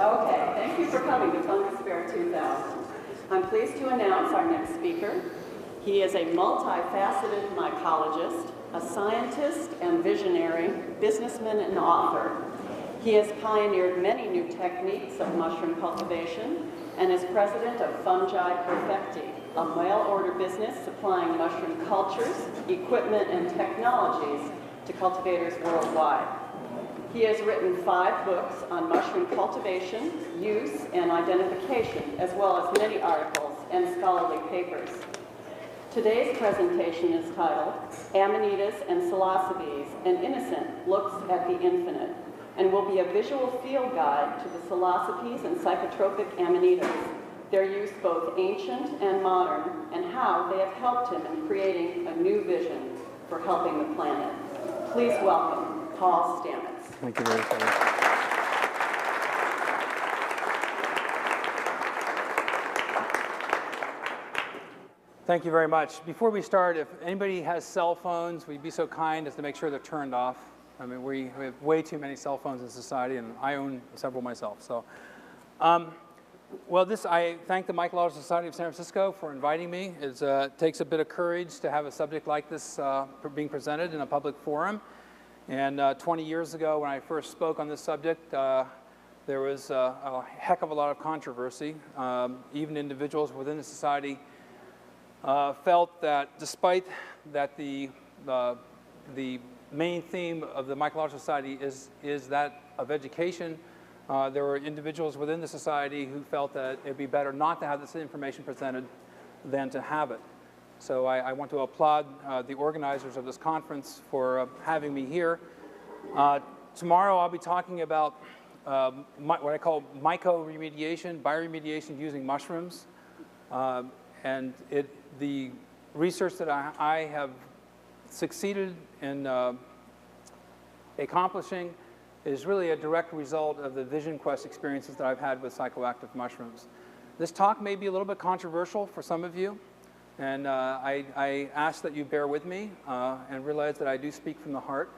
Okay, thank you for coming to Fungus Fair 2000. I'm pleased to announce our next speaker. He is a multifaceted mycologist, a scientist and visionary, businessman and author. He has pioneered many new techniques of mushroom cultivation and is president of Fungi Perfecti, a mail-order business supplying mushroom cultures, equipment, and technologies to cultivators worldwide. He has written 5 books on mushroom cultivation, use, and identification, as well as many articles and scholarly papers. Today's presentation is titled Amanitas and Psilocybes, an Innocent Looks at the Infinite, and will be a visual field guide to the Psilocybes and psychotropic Amanitas, their use both ancient and modern, and how they have helped him in creating a new vision for helping the planet. Please welcome Paul Stamets. Thank you very much. Thank you very much. Before we start, if anybody has cell phones, will you be so kind as to make sure they're turned off? I mean, we have way too many cell phones in society, and I own several myself. So, I thank the Mycological Society of San Francisco for inviting me. It takes a bit of courage to have a subject like this being presented in a public forum. And 20 years ago, when I first spoke on this subject, there was a heck of a lot of controversy. Even individuals within the society felt that despite that the main theme of the Mycological Society is that of education, there were individuals within the society who felt that it'd be better not to have this information presented than to have it. So I want to applaud the organizers of this conference for having me here. Tomorrow I'll be talking about what I call myco-remediation, bioremediation using mushrooms. And the research that I have succeeded in accomplishing is really a direct result of the Vision Quest experiences that I've had with psychoactive mushrooms. This talk may be a little bit controversial for some of you. And I ask that you bear with me and realize that I do speak from the heart.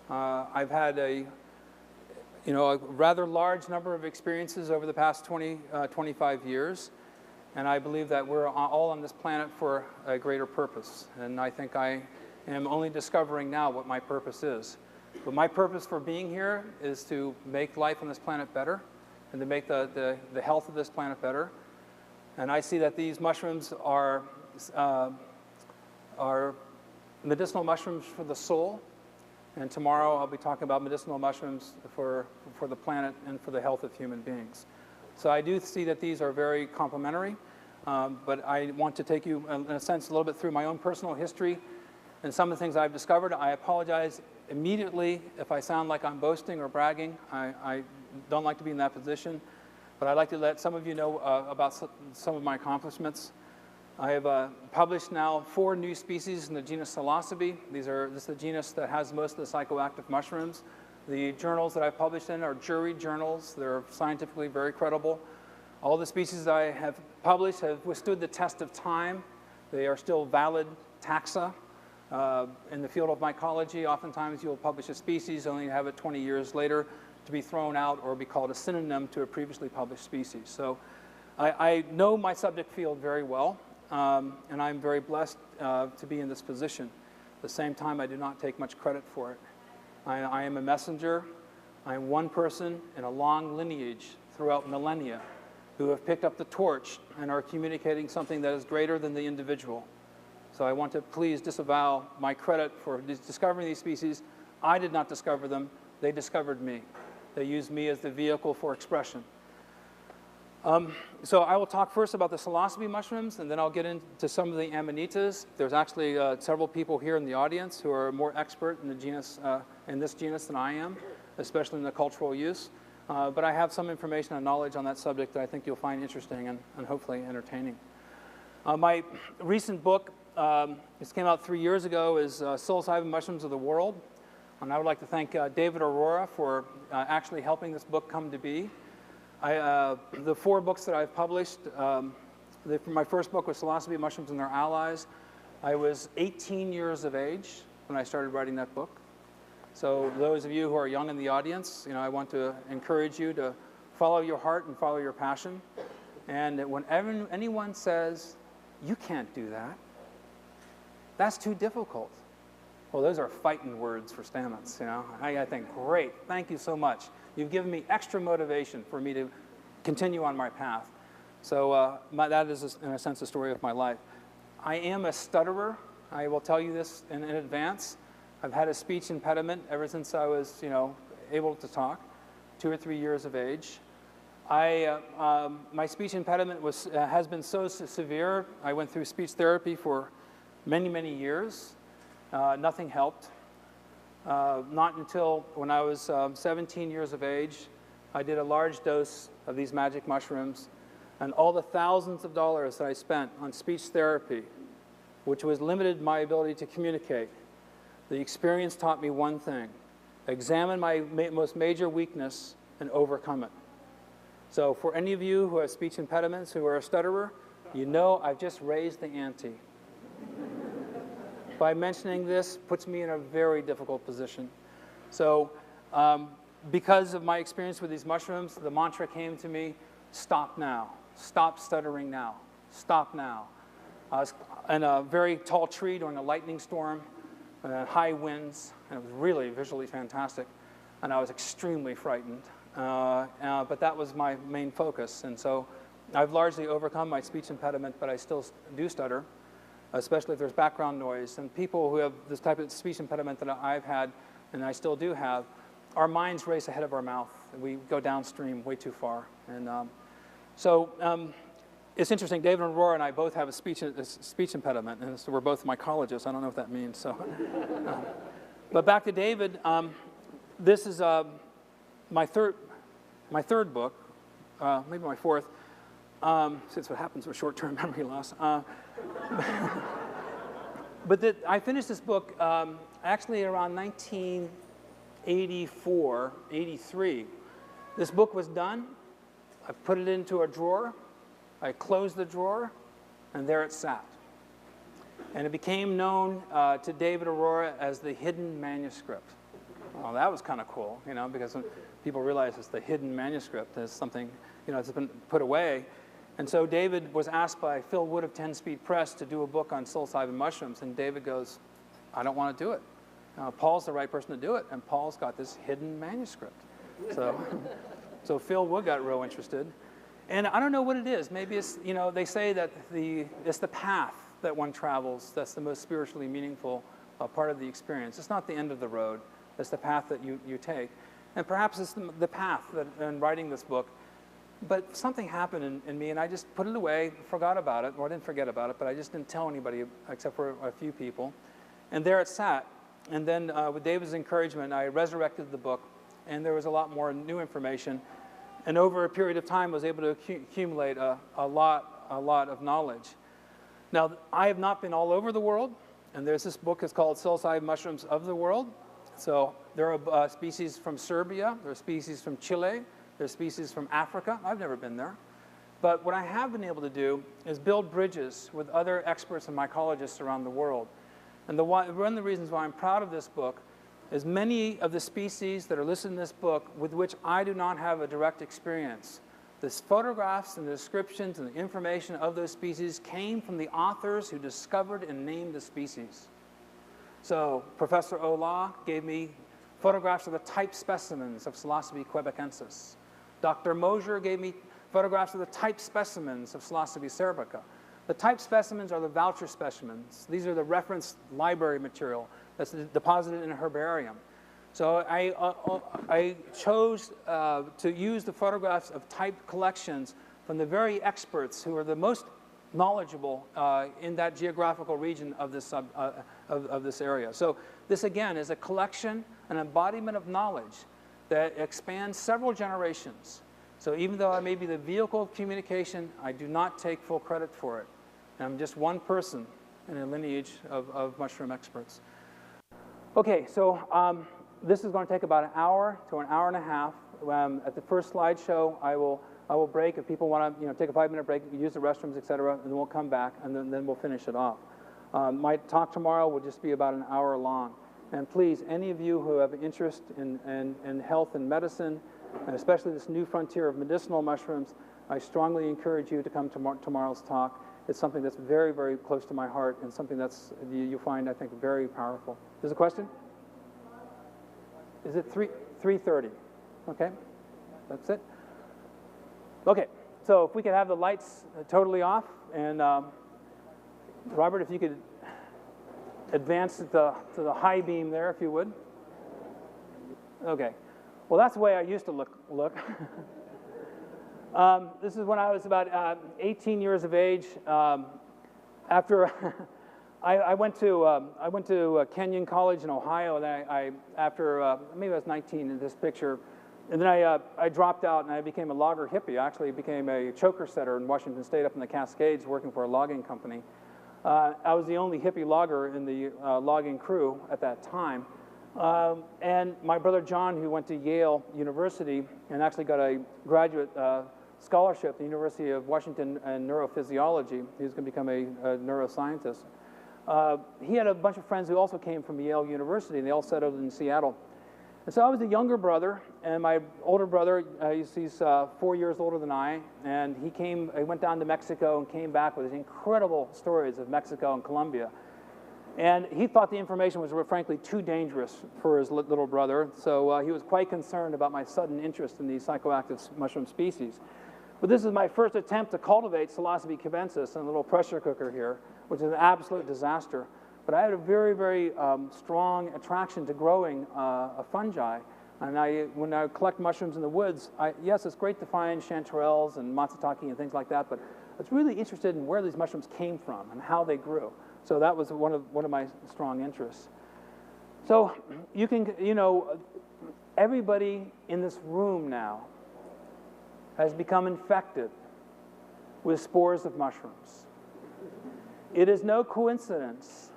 I've had a rather large number of experiences over the past 25 years. And I believe that we're all on this planet for a greater purpose. And I think I am only discovering now what my purpose is. But my purpose for being here is to make life on this planet better and to make the health of this planet better. And I see that these mushrooms are medicinal mushrooms for the soul, and tomorrow I'll be talking about medicinal mushrooms for the planet and for the health of human beings. So I do see that these are very complementary, but I want to take you, in a sense, a little bit through my own personal history and some of the things I've discovered. I apologize immediately if I sound like I'm boasting or bragging. I don't like to be in that position, but I'd like to let some of you know about some of my accomplishments. I have published now 4 new species in the genus Psilocybe. This is the genus that has most of the psychoactive mushrooms. The journals that I've published in are jury journals. They're scientifically very credible. All the species I have published have withstood the test of time. They are still valid taxa. In the field of mycology, oftentimes you'll publish a species only to have it 20 years later to be thrown out or be called a synonym to a previously published species. So I know my subject field very well. And I'm very blessed to be in this position. At the same time, I do not take much credit for it. I am a messenger. I am one person in a long lineage throughout millennia who have picked up the torch and are communicating something that is greater than the individual. So I want to please disavow my credit for discovering these species. I did not discover them. They discovered me. They used me as the vehicle for expression. So I will talk first about the psilocybe mushrooms, and then I'll get into some of the amanitas. There's actually several people here in the audience who are more expert in the genus, in this genus than I am, especially in the cultural use. But I have some information and knowledge on that subject that I think you'll find interesting and hopefully entertaining. My recent book, this came out 3 years ago, is Psilocybe Mushrooms of the World. And I would like to thank David Aurora for actually helping this book come to be. The 4 books that I've published, my first book was Psilocybe Mushrooms and Their Allies. I was 18 years of age when I started writing that book. So those of you who are young in the audience, I want to encourage you to follow your heart and follow your passion. And whenever anyone says, you can't do that, that's too difficult. Well, those are fighting words for Stamets, I think, great, thank you so much. You've given me extra motivation for me to continue on my path. So that is, in a sense, the story of my life. I am a stutterer. I will tell you this in advance. I've had a speech impediment ever since I was, able to talk, 2 or 3 years of age. My speech impediment has been so severe. I went through speech therapy for many, many years. Nothing helped. Not until when I was 17 years of age, I did a large dose of these magic mushrooms, and all the thousands of dollars that I spent on speech therapy, which was limited my ability to communicate, the experience taught me one thing: examine my most major weakness and overcome it. So for any of you who have speech impediments, who are a stutterer, I've just raised the ante. By mentioning this puts me in a very difficult position. So because of my experience with these mushrooms, the mantra came to me: stop now, stop stuttering now, stop now. I was in a very tall tree during a lightning storm, high winds, and it was really visually fantastic, and I was extremely frightened. But that was my main focus, and so I've largely overcome my speech impediment, but I still do stutter, especially if there's background noise. And people who have this type of speech impediment that I've had, and I still do have, our minds race ahead of our mouth. We go downstream way too far. And it's interesting, David Aurora and I both have a speech impediment, and so we're both mycologists. I don't know what that means. So, but back to David, this is my third book, maybe my fourth. That's what happens with short-term memory loss. But I finished this book actually around 1984, 83. This book was done. I put it into a drawer. I closed the drawer, and there it sat. And it became known to David Aurora as the hidden manuscript. Well, that was kind of cool, because when people realize it's the hidden manuscript, there's something, it's been put away. And so David was asked by Phil Wood of 10 Speed Press to do a book on psilocybe mushrooms, and David goes, I don't want to do it. Paul's the right person to do it, and Paul's got this hidden manuscript. So Phil Wood got real interested. And I don't know what it is. Maybe it's, they say that it's the path that one travels that's the most spiritually meaningful part of the experience. It's not the end of the road. It's the path that you take. And perhaps it's the path that in writing this book. But something happened in me, and I just put it away, forgot about it. Or I didn't forget about it, but I just didn't tell anybody except for a few people. And there it sat. And then with David's encouragement, I resurrected the book, and there was a lot more new information. And over a period of time, I was able to accumulate a lot of knowledge. Now, I have not been all over the world, and there's this book. It's called Psilocybe Mushrooms of the World. So there are species from Serbia, there are species from Chile, there are species from Africa. I've never been there. But what I have been able to do is build bridges with other experts and mycologists around the world. And one of the reasons why I'm proud of this book is many of the species that are listed in this book with which I do not have a direct experience. The photographs and the descriptions and the information of those species came from the authors who discovered and named the species. So Professor Ola gave me photographs of the type specimens of Psilocybe quebecensis. Dr. Mosier gave me photographs of the type specimens of Psilocybe cervica. The type specimens are the voucher specimens. These are the reference library material that's deposited in a herbarium. So I chose to use the photographs of type collections from the very experts who are the most knowledgeable in that geographical region of this, of this area. So this, again, is a collection, an embodiment of knowledge that expands several generations. So even though I may be the vehicle of communication, I do not take full credit for it. I'm just one person in a lineage of mushroom experts. Okay, so this is going to take about an hour to an hour and a half. At the first slideshow, I will break. If people want to take a 5-minute break, use the restrooms, etc., and then we'll come back, and then we'll finish it off. My talk tomorrow will just be about an hour long. And please, any of you who have an interest in health and medicine, and especially this new frontier of medicinal mushrooms, I strongly encourage you to come to tomorrow's talk. It's something that's very, very close to my heart and something that's you'll find, I think, very powerful. There's a question? Is it 3:30? Okay, that's it. Okay, so if we could have the lights totally off, and Robert, if you could advance to the high beam there, if you would. Okay, well, that's the way I used to look. This is when I was about 18 years of age. After I went to Kenyon College in Ohio, and after maybe I was 19 in this picture, and then I dropped out and I became a logger hippie. I actually became a choker setter in Washington State up in the Cascades, working for a logging company. I was the only hippie logger in the logging crew at that time. And my brother John, who went to Yale University and actually got a graduate scholarship at the University of Washington in neurophysiology. He was going to become a neuroscientist. He had a bunch of friends who also came from Yale University, and they all settled in Seattle. And so I was the younger brother, and my older brother, he's 4 years older than I, and he went down to Mexico and came back with these incredible stories of Mexico and Colombia. And he thought the information was, frankly, too dangerous for his little brother, so he was quite concerned about my sudden interest in these psychoactive mushroom species. But this is my first attempt to cultivate Psilocybe cubensis in a little pressure cooker here, which is an absolute disaster. But I had a very, very strong attraction to growing a fungi. And when I collect mushrooms in the woods, yes, it's great to find chanterelles and matsutake and things like that, but I was really interested in where these mushrooms came from and how they grew. So that was one of my strong interests. So you can, everybody in this room now has become infected with spores of mushrooms. It is no coincidence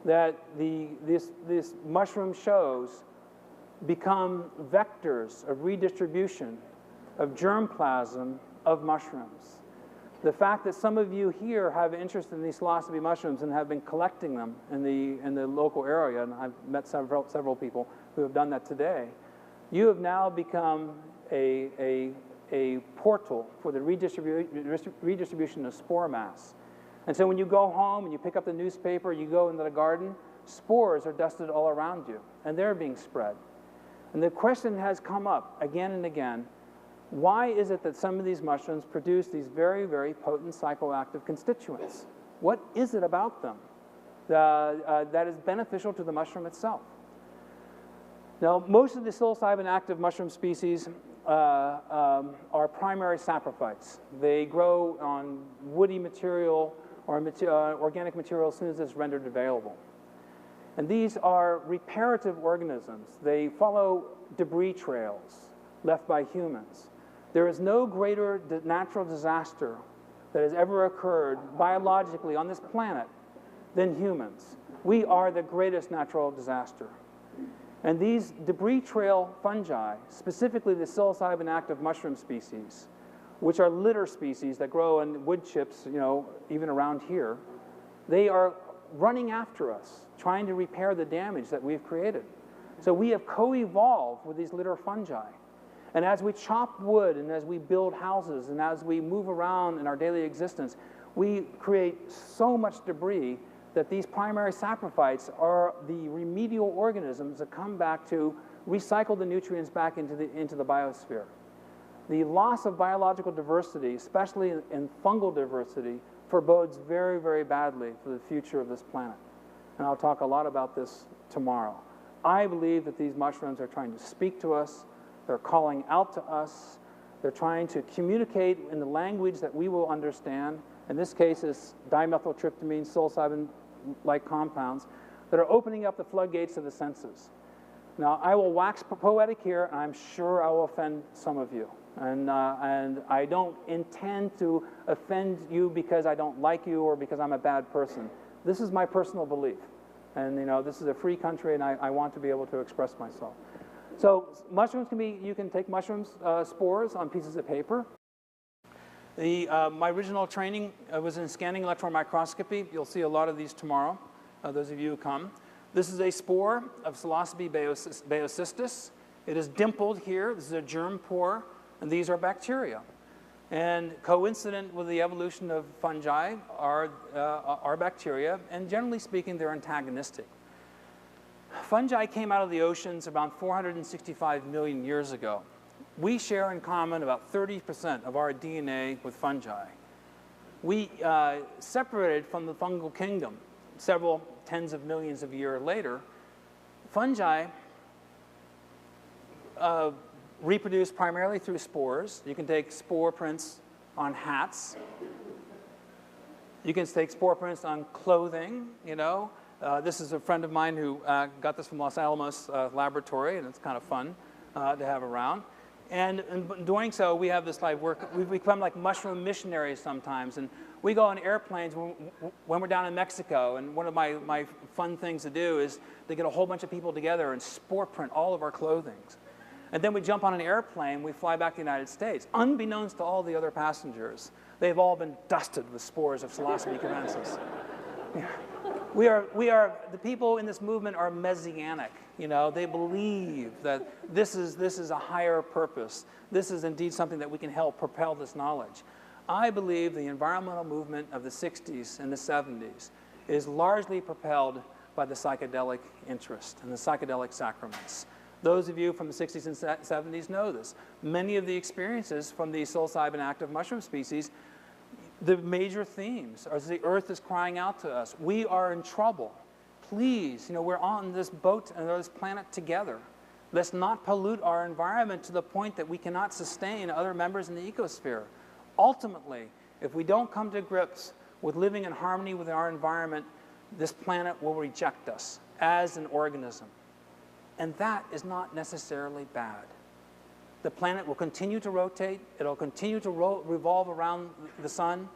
that these mushroom shows become vectors of redistribution of germplasm of mushrooms. The fact that some of you here have interest in these Psilocybe mushrooms and have been collecting them in the local area, and I've met several people who have done that today, you have now become a portal for the redistribution of spore mass. And so when you go home and you pick up the newspaper, you go into the garden, spores are dusted all around you, and they're being spread. And the question has come up again and again, why is it that some of these mushrooms produce these very, very potent psychoactive constituents? What is it about them that is beneficial to the mushroom itself? Now, most of the psilocybin active mushroom species are primary saprophytes. They grow on woody material or organic material as soon as it's rendered available. And these are reparative organisms. They follow debris trails left by humans. There is no greater natural disaster that has ever occurred biologically on this planet than humans. We are the greatest natural disaster. And these debris trail fungi, specifically the psilocybin active mushroom species, which are litter species that grow in wood chips, even around here, they are running after us, trying to repair the damage that we've created. So we have co-evolved with these litter fungi. And as we chop wood and as we build houses and as we move around in our daily existence, we create so much debris that these primary saprophytes are the remedial organisms that come back to recycle the nutrients back into the biosphere. The loss of biological diversity, especially in fungal diversity, forebodes very, very badly for the future of this planet. And I'll talk a lot about this tomorrow. I believe that these mushrooms are trying to speak to us. They're calling out to us. They're trying to communicate in the language that we will understand. In this case, it's dimethyltryptamine, psilocybin-like compounds that are opening up the floodgates of the senses. Now, I will wax poetic here, and I'm sure I will offend some of you. And I don't intend to offend you because I don't like you or because I'm a bad person. This is my personal belief. And, you know, this is a free country, and I want to be able to express myself. So mushrooms can be, you can take mushrooms, spores on pieces of paper. My original training was in scanning electron microscopy. You'll see a lot of these tomorrow, those of you who come. This is a spore of Psilocybe baeocystis. It is dimpled here. This is a germ pore, and these are bacteria. And coincident with the evolution of fungi are bacteria, and generally speaking, they're antagonistic. Fungi came out of the oceans about 465 million years ago. We share in common about 30% of our DNA with fungi. We separated from the fungal kingdom several tens of millions of years later. Fungi reproduce primarily through spores. You can take spore prints on hats. You can take spore prints on clothing, you know. This is a friend of mine who got this from Los Alamos laboratory, and it's kind of fun to have around. And in doing so, we have this like work, we've become like mushroom missionaries sometimes, and we go on airplanes when we're down in Mexico, and one of my fun things to do is to get a whole bunch of people together and spore print all of our clothing. And then we jump on an airplane, we fly back to the United States. Unbeknownst to all the other passengers, they've all been dusted with spores of Psilocybe cubensis. The people in this movement are messianic. You know, they believe that this is a higher purpose. This is indeed something that we can help propel this knowledge. I believe the environmental movement of the 60s and the 70s is largely propelled by the psychedelic interest and the psychedelic sacraments. Those of you from the 60s and 70s know this. Many of the experiences from the psilocybin active mushroom species, the major themes are the earth is crying out to us. We are in trouble. Please, you know, we're on this boat and this planet together. Let's not pollute our environment to the point that we cannot sustain other members in the ecosphere. Ultimately, if we don't come to grips with living in harmony with our environment, this planet will reject us as an organism. And that is not necessarily bad. The planet will continue to rotate. It'll continue to revolve around the sun.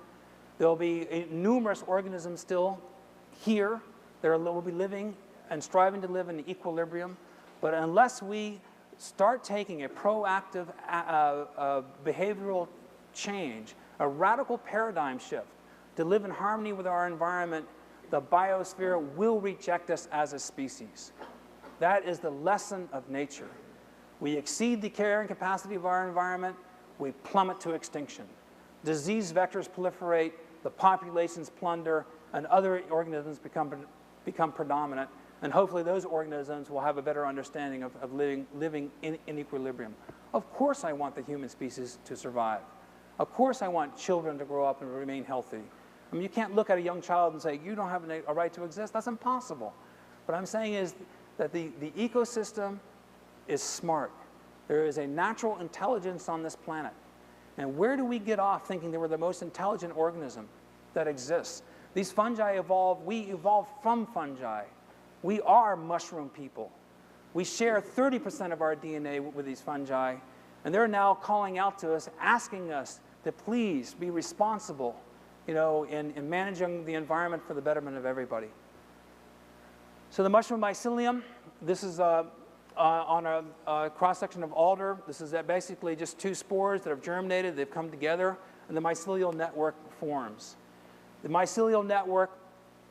There will be numerous organisms still here that will be living and striving to live in equilibrium. But unless we start taking a proactive behavioral change, a radical paradigm shift to live in harmony with our environment, the biosphere will reject us as a species. That is the lesson of nature. We exceed the carrying capacity of our environment, we plummet to extinction. Disease vectors proliferate, the populations plunder, and other organisms become predominant. And hopefully those organisms will have a better understanding of living in equilibrium. Of course I want the human species to survive. Of course I want children to grow up and remain healthy. I mean, you can't look at a young child and say, you don't have a right to exist. That's impossible. What I'm saying is that the ecosystem is smart. There is a natural intelligence on this planet. And where do we get off thinking that we're the most intelligent organism that exists? These fungi evolved, we evolved from fungi. We are mushroom people. We share 30% of our DNA with these fungi, and they're now calling out to us, asking us to please be responsible, you know, in managing the environment for the betterment of everybody. So the mushroom mycelium, this is on a cross-section of alder. This is basically just two spores that have germinated, they've come together, and the mycelial network forms. The mycelial network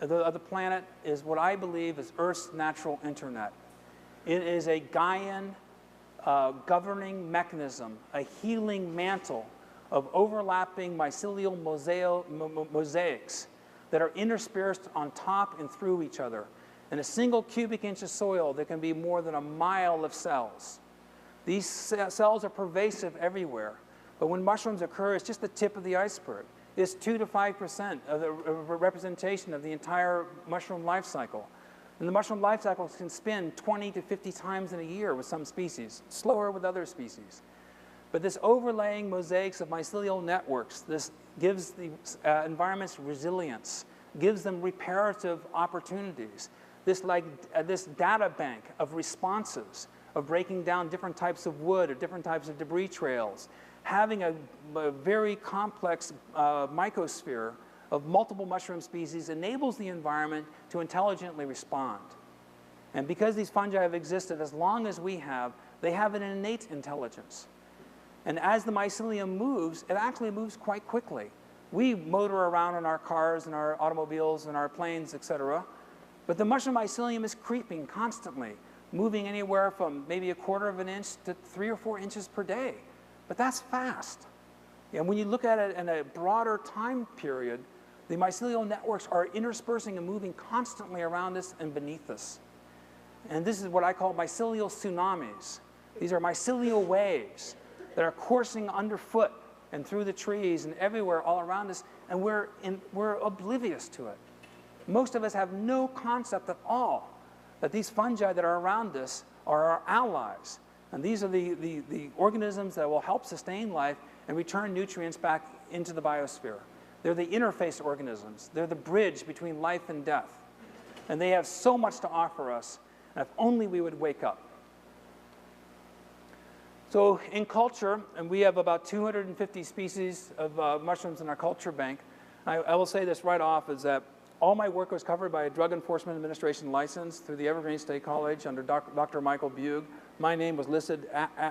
of the planet is what I believe is Earth's natural internet. It is a Gaian governing mechanism, a healing mantle of overlapping mycelial mosaics that are interspersed on top and through each other. In a single cubic inch of soil, there can be more than a mile of cells. These cells are pervasive everywhere, but when mushrooms occur, it's just the tip of the iceberg. is 2 to 5% of the representation of the entire mushroom life cycle. And the mushroom life cycle can spin 20 to 50 times in a year with some species, slower with other species. But this overlaying mosaics of mycelial networks, this gives the environments resilience, gives them reparative opportunities. This data bank of responses, of breaking down different types of wood or different types of debris trails, having a very complex mycosphere of multiple mushroom species enables the environment to intelligently respond. And because these fungi have existed as long as we have, they have an innate intelligence. And as the mycelium moves, it actually moves quite quickly. We motor around in our cars and our automobiles and our planes, etc. But the mushroom mycelium is creeping constantly, moving anywhere from maybe 1/4 of an inch to 3 or 4 inches per day. But that's fast. And when you look at it in a broader time period, the mycelial networks are interspersing and moving constantly around us and beneath us. And this is what I call mycelial tsunamis. These are mycelial waves that are coursing underfoot and through the trees and everywhere all around us, and we're oblivious to it. Most of us have no concept at all that these fungi that are around us are our allies. And these are the organisms that will help sustain life and return nutrients back into the biosphere. They're the interface organisms. They're the bridge between life and death. And they have so much to offer us, and if only we would wake up. So in culture, and we have about 250 species of mushrooms in our culture bank. I will say this right off, is that all my work was covered by a Drug Enforcement Administration license through the Evergreen State College under Dr. Michael Bugh. My name was listed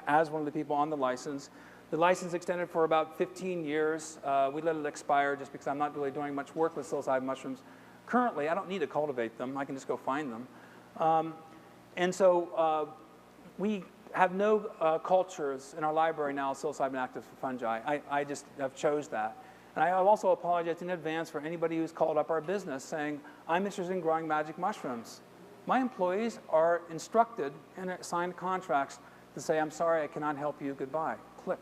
as one of the people on the license. The license extended for about 15 years. We let it expire just because I'm not really doing much work with psilocybe mushrooms. Currently, I don't need to cultivate them. I can just go find them. And so we have no cultures in our library now of psilocybin active fungi. I just have chose that. And I also apologize in advance for anybody who's called up our business saying, I'm interested in growing magic mushrooms. My employees are instructed and signed contracts to say, I'm sorry, I cannot help you, goodbye, click.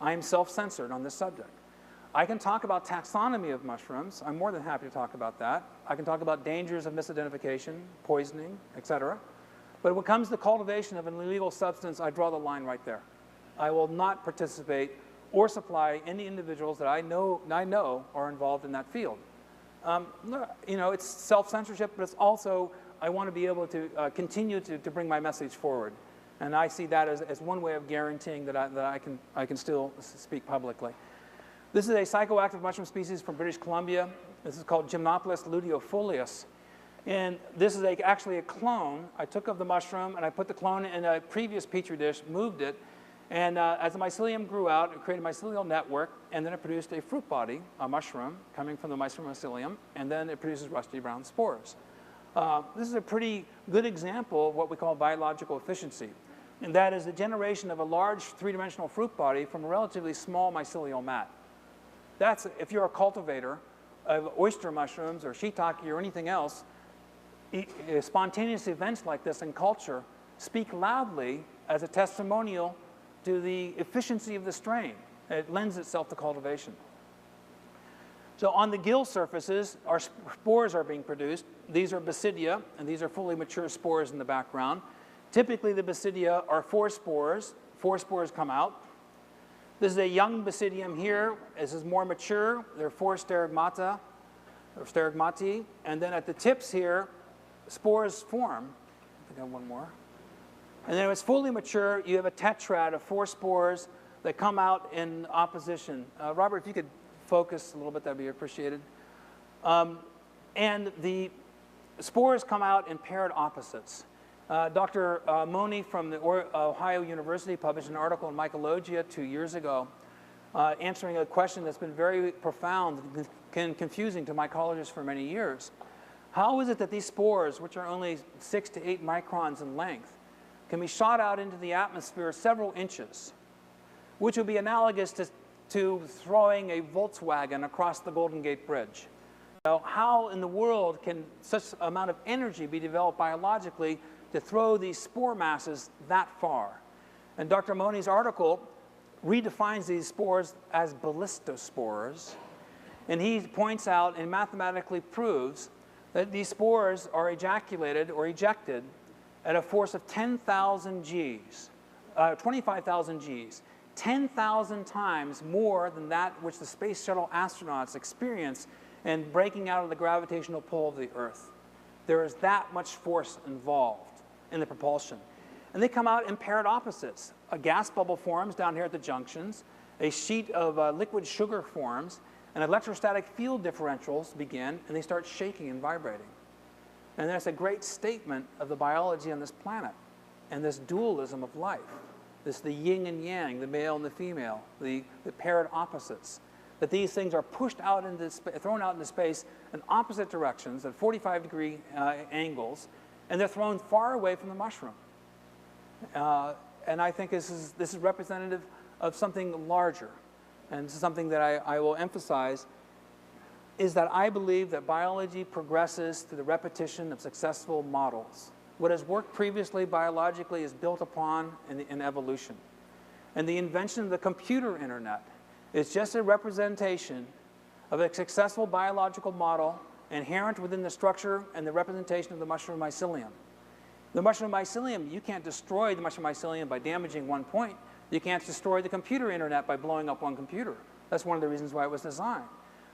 I am self-censored on this subject. I can talk about taxonomy of mushrooms. I'm more than happy to talk about that. I can talk about dangers of misidentification, poisoning, etc. But when it comes to cultivation of an illegal substance, I draw the line right there. I will not participate or supply any individuals that I know are involved in that field. You know, it's self-censorship, but it's also, I want to be able to continue to bring my message forward. And I see that as one way of guaranteeing that I can still speak publicly. This is a psychoactive mushroom species from British Columbia. This is called Gymnopolis luteofolius. And this is actually a clone. I took of the mushroom and I put the clone in a previous petri dish, moved it, and as the mycelium grew out, it created a mycelial network, and then it produced a fruit body, a mushroom, coming from the mycelium, and then it produces rusty brown spores. This is a pretty good example of what we call biological efficiency, and that is the generation of a large three-dimensional fruit body from a relatively small mycelial mat. That's, if you're a cultivator of oyster mushrooms or shiitake or anything else, spontaneous events like this in culture speak loudly as a testimonial to the efficiency of the strain. It lends itself to cultivation. So on the gill surfaces, our spores are being produced. These are basidia, and these are fully mature spores in the background. Typically, the basidia are 4 spores. 4 spores come out. This is a young basidium here. This is more mature. There are 4 sterigmata, or sterigmati. And then at the tips here, spores form. I think I have one more. And then when it's fully mature, you have a tetrad of 4 spores that come out in opposition. Robert, if you could focus a little bit, that'd be appreciated. And the spores come out in paired opposites. Dr. Moni from the Ohio University published an article in Mycologia 2 years ago answering a question that's been very profound and confusing to mycologists for many years. How is it that these spores, which are only 6 to 8 microns in length, can be shot out into the atmosphere several inches, which would be analogous to throwing a Volkswagen across the Golden Gate Bridge? Now, how in the world can such amount of energy be developed biologically to throw these spore masses that far? And Dr. Moni's article redefines these spores as ballistospores, And he points out and mathematically proves that these spores are ejaculated or ejected at a force of 10,000 Gs, 25,000 Gs, 10,000 times more than that which the space shuttle astronauts experience in breaking out of the gravitational pull of the Earth. There is that much force involved in the propulsion. And they come out in paired opposites. A gas bubble forms down here at the junctions, a sheet of liquid sugar forms, and electrostatic field differentials begin, and they start shaking and vibrating. And that's a great statement of the biology on this planet and this dualism of life. This the yin and yang, the male and the female, the paired opposites. That these things are pushed out into thrown out into space in opposite directions at 45-degree angles, and they're thrown far away from the mushroom. And I think this is representative of something larger. And this is something that I will emphasize, is that I believe that biology progresses through the repetition of successful models. What has worked previously biologically is built upon in evolution. And the invention of the computer internet is just a representation of a successful biological model inherent within the structure and the representation of the mushroom mycelium. The mushroom mycelium, you can't destroy the mushroom mycelium by damaging one point. You can't destroy the computer internet by blowing up one computer. That's one of the reasons why it was designed.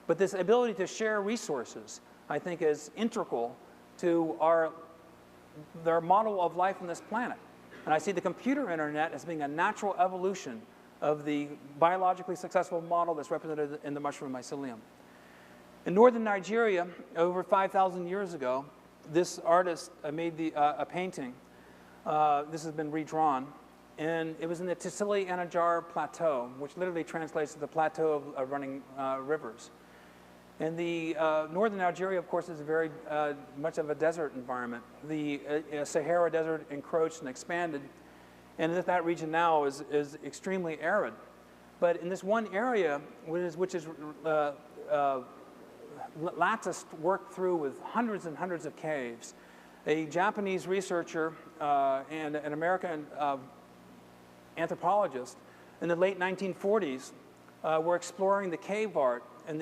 But this ability to share resources, I think, is integral to their model of life on this planet. And I see the computer internet as being a natural evolution of the biologically successful model that's represented in the mushroom mycelium. In northern Nigeria, over 5,000 years ago, this artist made a painting. This has been redrawn. And it was in the Tisili Anajar Plateau, which literally translates to the plateau of running rivers. And the northern Algeria, of course, is very much of a desert environment. The Sahara Desert encroached and expanded, and that region now is extremely arid. But in this one area, which is latticed, worked through with hundreds and hundreds of caves, a Japanese researcher and an American anthropologist in the late 1940s were exploring the cave art in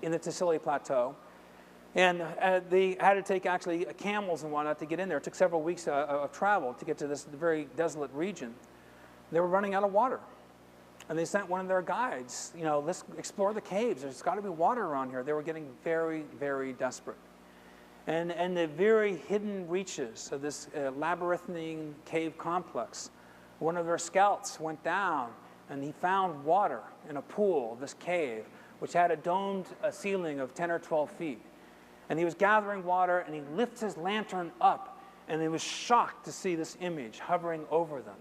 the Tisili Plateau. And they had to take actually camels and whatnot to get in there. It took several weeks of travel to get to this very desolate region. They were running out of water. And they sent one of their guides, let's explore the caves. There's got to be water around here. They were getting very, very desperate. And the very hidden reaches of this labyrinthine cave complex, one of their scouts went down and he found water in a pool, this cave, which had a domed ceiling of 10 or 12 feet. And he was gathering water and he lifts his lantern up and he was shocked to see this image hovering over them.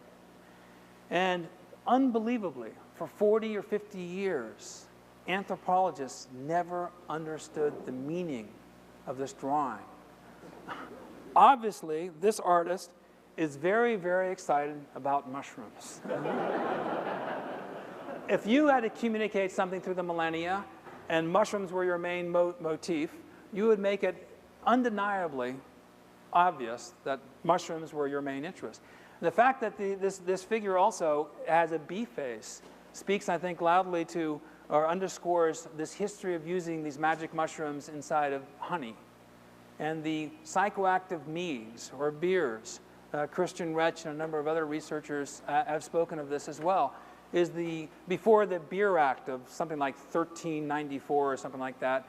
And unbelievably, for 40 or 50 years, anthropologists never understood the meaning of this drawing. Obviously, this artist is very, very excited about mushrooms. If you had to communicate something through the millennia and mushrooms were your main motif, you would make it undeniably obvious that mushrooms were your main interest. The fact that this figure also has a bee face speaks, I think, loudly to or underscores this history of using these magic mushrooms inside of honey. And the psychoactive meads or beers, Christian Retsch and a number of other researchers have spoken of this as well, is before the Beer Act of something like 1394 or something like that,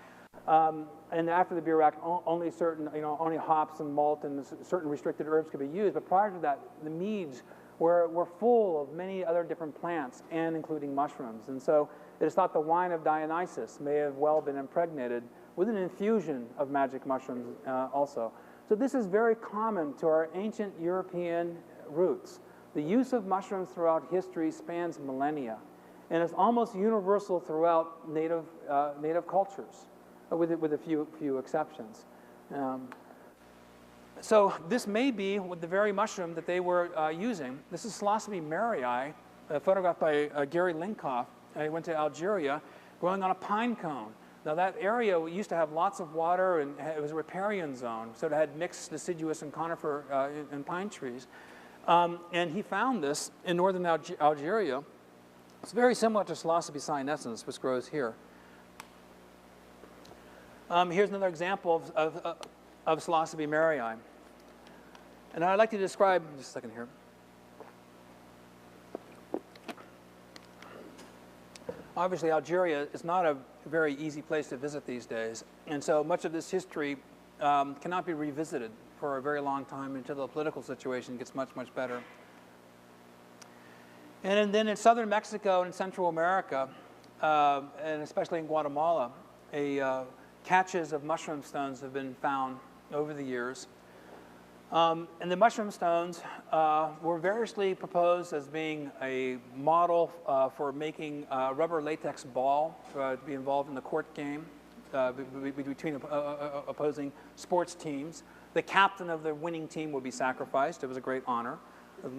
and after the Beer Act, only certain, only hops and malt and certain restricted herbs could be used. But prior to that, the meads were full of many other different plants, and including mushrooms. And so it is thought the wine of Dionysus may have well been impregnated with an infusion of magic mushrooms also. So this is very common to our ancient European roots. The use of mushrooms throughout history spans millennia, and it's almost universal throughout native cultures, with a few exceptions. So this may be with the very mushroom that they were using. This is Psilocybe maryi, photographed by Gary Linkoff. He went to Algeria, growing on a pine cone. Now that area used to have lots of water, and it was a riparian zone, so it had mixed deciduous and conifer and pine trees. And he found this in northern Algeria. It's very similar to Psilocybe sinensis, which grows here. Here's another example of Psilocybe maryi. And I'd like to describe, just a second here. Obviously, Algeria is not a very easy place to visit these days. And so much of this history cannot be revisited for a very long time until the political situation gets much, much better. And then in southern Mexico and Central America, and especially in Guatemala, catches of mushroom stones have been found over the years. And the mushroom stones were variously proposed as being a model for making a rubber latex ball to be involved in the court game between opposing sports teams. The captain of the winning team would be sacrificed. It was a great honor.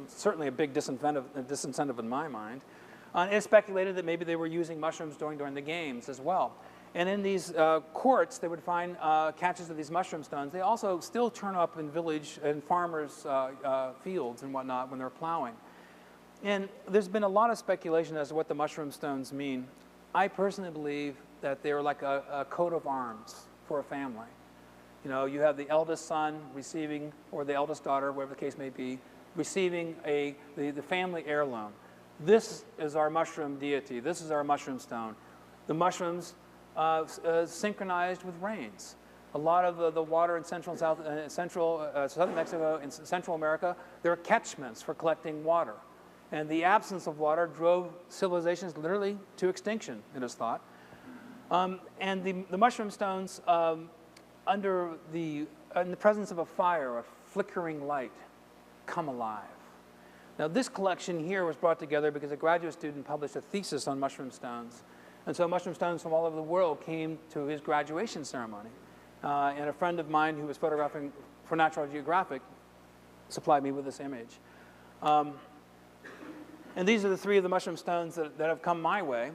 Certainly a big disincentive in my mind. It's speculated that maybe they were using mushrooms during the games as well. And in these courts, they would find catches of these mushroom stones. They also still turn up in village and farmers' fields and whatnot when they're plowing. And there's been a lot of speculation as to what the mushroom stones mean. I personally believe that they're like a coat of arms for a family. You know, you have the eldest son receiving, or the eldest daughter, whatever the case may be, receiving the family heirloom. This is our mushroom deity. This is our mushroom stone. The mushrooms synchronized with rains. A lot of the water in southern Mexico and Central America, there are catchments for collecting water. And the absence of water drove civilizations literally to extinction, it is thought. And the mushroom stones, in the presence of a fire, a flickering light, come alive. Now, this collection here was brought together because a graduate student published a thesis on mushroom stones. And so mushroom stones from all over the world came to his graduation ceremony. And a friend of mine who was photographing for National Geographic supplied me with this image. And these are the three of the mushroom stones that have come my way.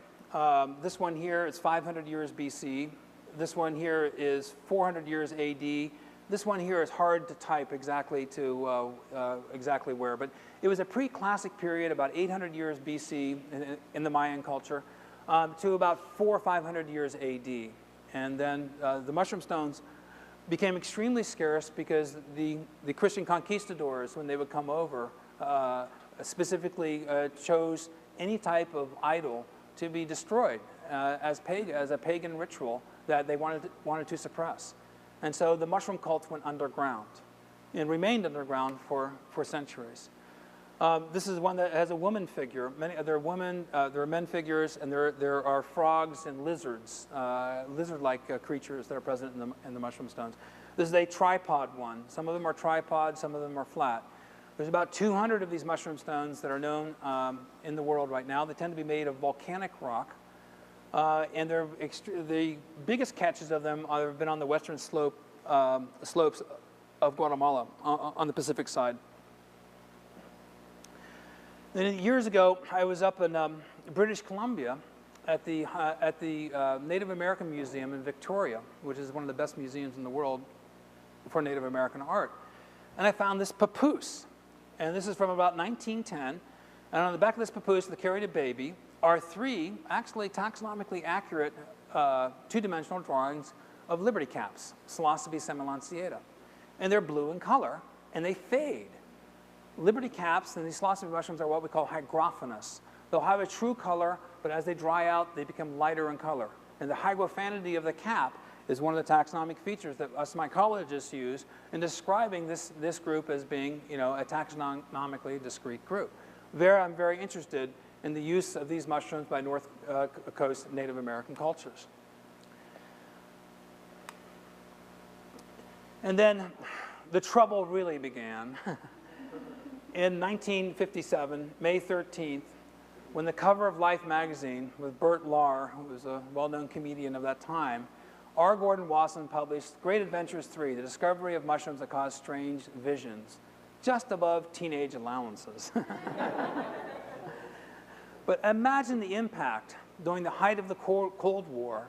This one here is 500 years BC. This one here is 400 years AD. This one here is hard to type exactly exactly where, but it was a pre-classic period, about 800 years BC in the Mayan culture, to about 400 or 500 years AD. And then the mushroom stones became extremely scarce because the Christian conquistadors, when they would come over, specifically chose any type of idol to be destroyed as a pagan ritual that they wanted to suppress. And so the mushroom cults went underground and remained underground for centuries. This is one that has a woman figure. There are men figures, and there are frogs and lizards, lizard-like creatures that are present in the mushroom stones. This is a tripod one. Some of them are tripods, some of them are flat. There's about 200 of these mushroom stones that are known in the world right now. They tend to be made of volcanic rock. And the biggest catches of them have been on the western slopes of Guatemala, on the Pacific side. Then years ago, I was up in British Columbia at the Native American Museum in Victoria, which is one of the best museums in the world for Native American art. And I found this papoose. And this is from about 1910. And on the back of this papoose that carried a baby are three actually taxonomically accurate two-dimensional drawings of liberty caps, Psilocybe semilanciata. And they're blue in color, and they fade. Liberty caps and these Psilocybe mushrooms are what we call hygrophonous. They'll have a true color, but as they dry out, they become lighter in color. And the hygrophanity of the cap is one of the taxonomic features that us mycologists use in describing this group as being, a taxonomically discrete group. I'm very interested in the use of these mushrooms by North Coast Native American cultures. And then the trouble really began in 1957, May 13th, when the cover of Life magazine with Bert Lahr, who was a well-known comedian of that time, R. Gordon Wasson published Great Adventures 3, The Discovery of Mushrooms That Cause Strange Visions, just above teenage allowances. But imagine the impact during the height of the Cold War,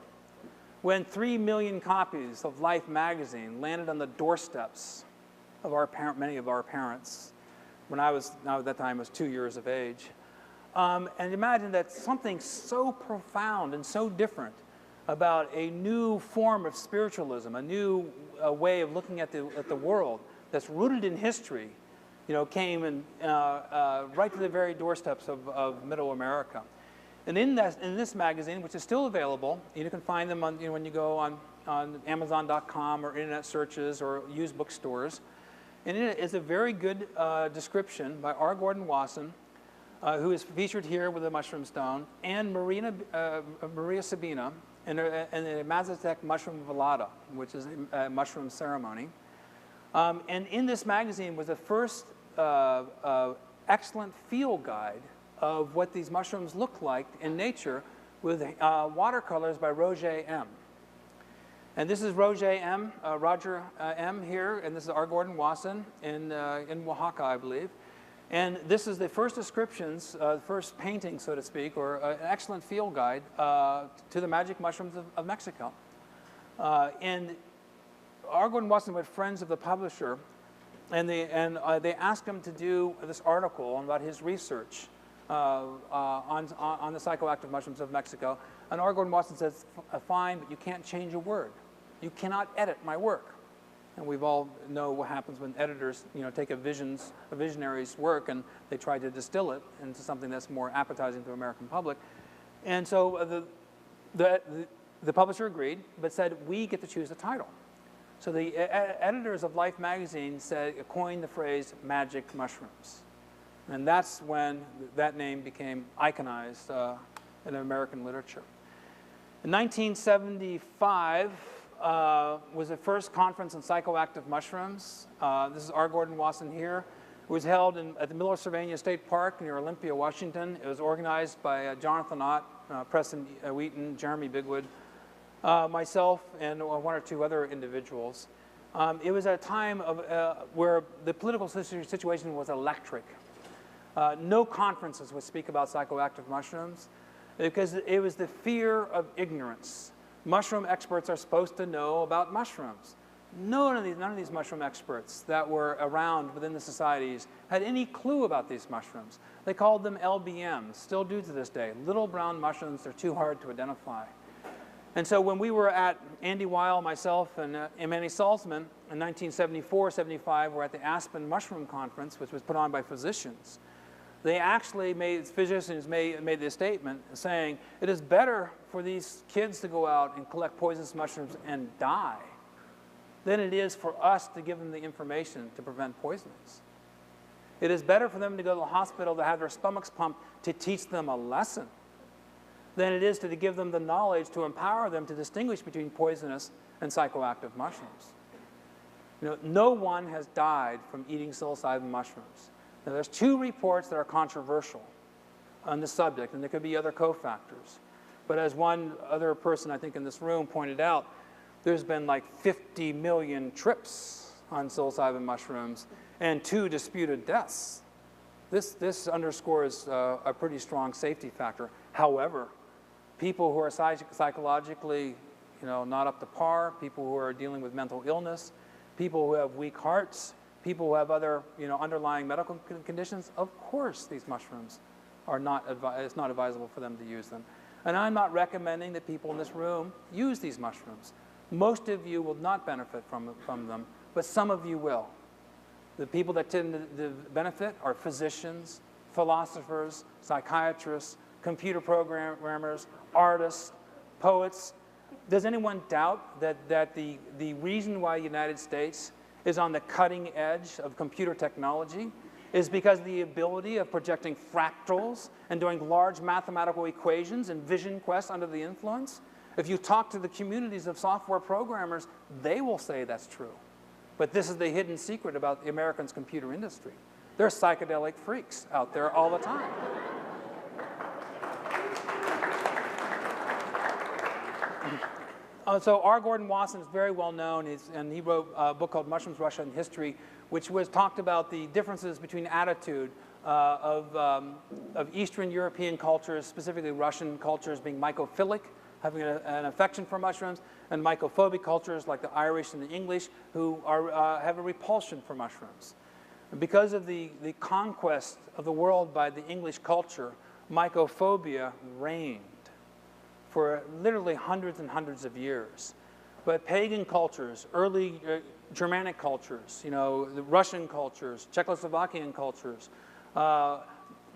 when 3 million copies of Life magazine landed on the doorsteps of many of our parents, when at that time I was 2 years of age. And imagine that something so profound and so different about a new form of spiritualism, a new way of looking at the world that's rooted in history, came and right to the very doorsteps of Middle America. And in this magazine, which is still available, you can find them on, when you go on Amazon.com or internet searches or used bookstores. And it is a very good description by R. Gordon Wasson, who is featured here with the mushroom stone, and Maria Sabina in the Mazatec mushroom velada, which is a mushroom ceremony. And in this magazine was the first excellent field guide of what these mushrooms look like in nature with watercolors by Roger M. And this is Roger M. Here, and this is R. Gordon Wasson in Oaxaca, I believe. And this is the first descriptions, first painting, so to speak, or an excellent field guide to the magic mushrooms of Mexico. And R. Gordon Wasson was friends of the publisher, and they asked him to do this article about his research on the psychoactive mushrooms of Mexico. And R. Gordon Wasson says, fine, but you can't change a word. You cannot edit my work. And we've all know what happens when editors, take a visionary's work and they try to distill it into something that's more appetizing to the American public. And so the publisher agreed, but said, we get to choose the title. So the editors of Life magazine coined the phrase magic mushrooms. And that's when that name became iconized in American literature. In 1975 was the first conference on psychoactive mushrooms. This is R. Gordon Wasson here. It was held at the Miller-Sylvania State Park near Olympia, Washington. It was organized by Jonathan Ott, Preston Wheaton, Jeremy Bigwood, myself, and one or two other individuals. It was at a time where the political situation was electric. No conferences would speak about psychoactive mushrooms because it was the fear of ignorance. Mushroom experts are supposed to know about mushrooms. None of these mushroom experts that were around within the societies had any clue about these mushrooms. They called them LBMs, still do to this day. Little brown mushrooms, they're too hard to identify. And so when we were at, Andy Weil, myself, and Manny Salzman in 1974-75, were at the Aspen Mushroom Conference, which was put on by physicians. They actually physicians made this statement saying, it is better for these kids to go out and collect poisonous mushrooms and die than it is for us to give them the information to prevent poisonings. It is better for them to go to the hospital to have their stomachs pumped to teach them a lesson than it is to give them the knowledge to empower them to distinguish between poisonous and psychoactive mushrooms. No one has died from eating psilocybin mushrooms. Now, there's two reports that are controversial on the subject, and there could be other cofactors. But as one other person, I think, in this room pointed out, there's been like 50 million trips on psilocybin mushrooms and 2 disputed deaths. This underscores a pretty strong safety factor. However, people who are psychologically, not up to par, people who are dealing with mental illness, people who have weak hearts, people who have other, underlying medical conditions, of course these mushrooms are it's not advisable for them to use them. And I'm not recommending that people in this room use these mushrooms. Most of you will not benefit from them, but some of you will. The people that tend to benefit are physicians, philosophers, psychiatrists, computer programmers, artists, poets. Does anyone doubt that the reason why the United States is on the cutting edge of computer technology is because of the ability of projecting fractals and doing large mathematical equations and vision quests under the influence? If you talk to the communities of software programmers, they will say that's true. But this is the hidden secret about the Americans' computer industry. There are psychedelic freaks out there all the time. So R. Gordon Wasson is very well known, and he wrote a book called Mushrooms, Russia, and History, which talked about the differences between attitude of Eastern European cultures, specifically Russian cultures, being mycophilic, having an affection for mushrooms, and mycophobic cultures like the Irish and the English, who have a repulsion for mushrooms. And because of the conquest of the world by the English culture, mycophobia reigned for literally hundreds and hundreds of years. But pagan cultures, early Germanic cultures, you know, the Russian cultures, Czechoslovakian cultures,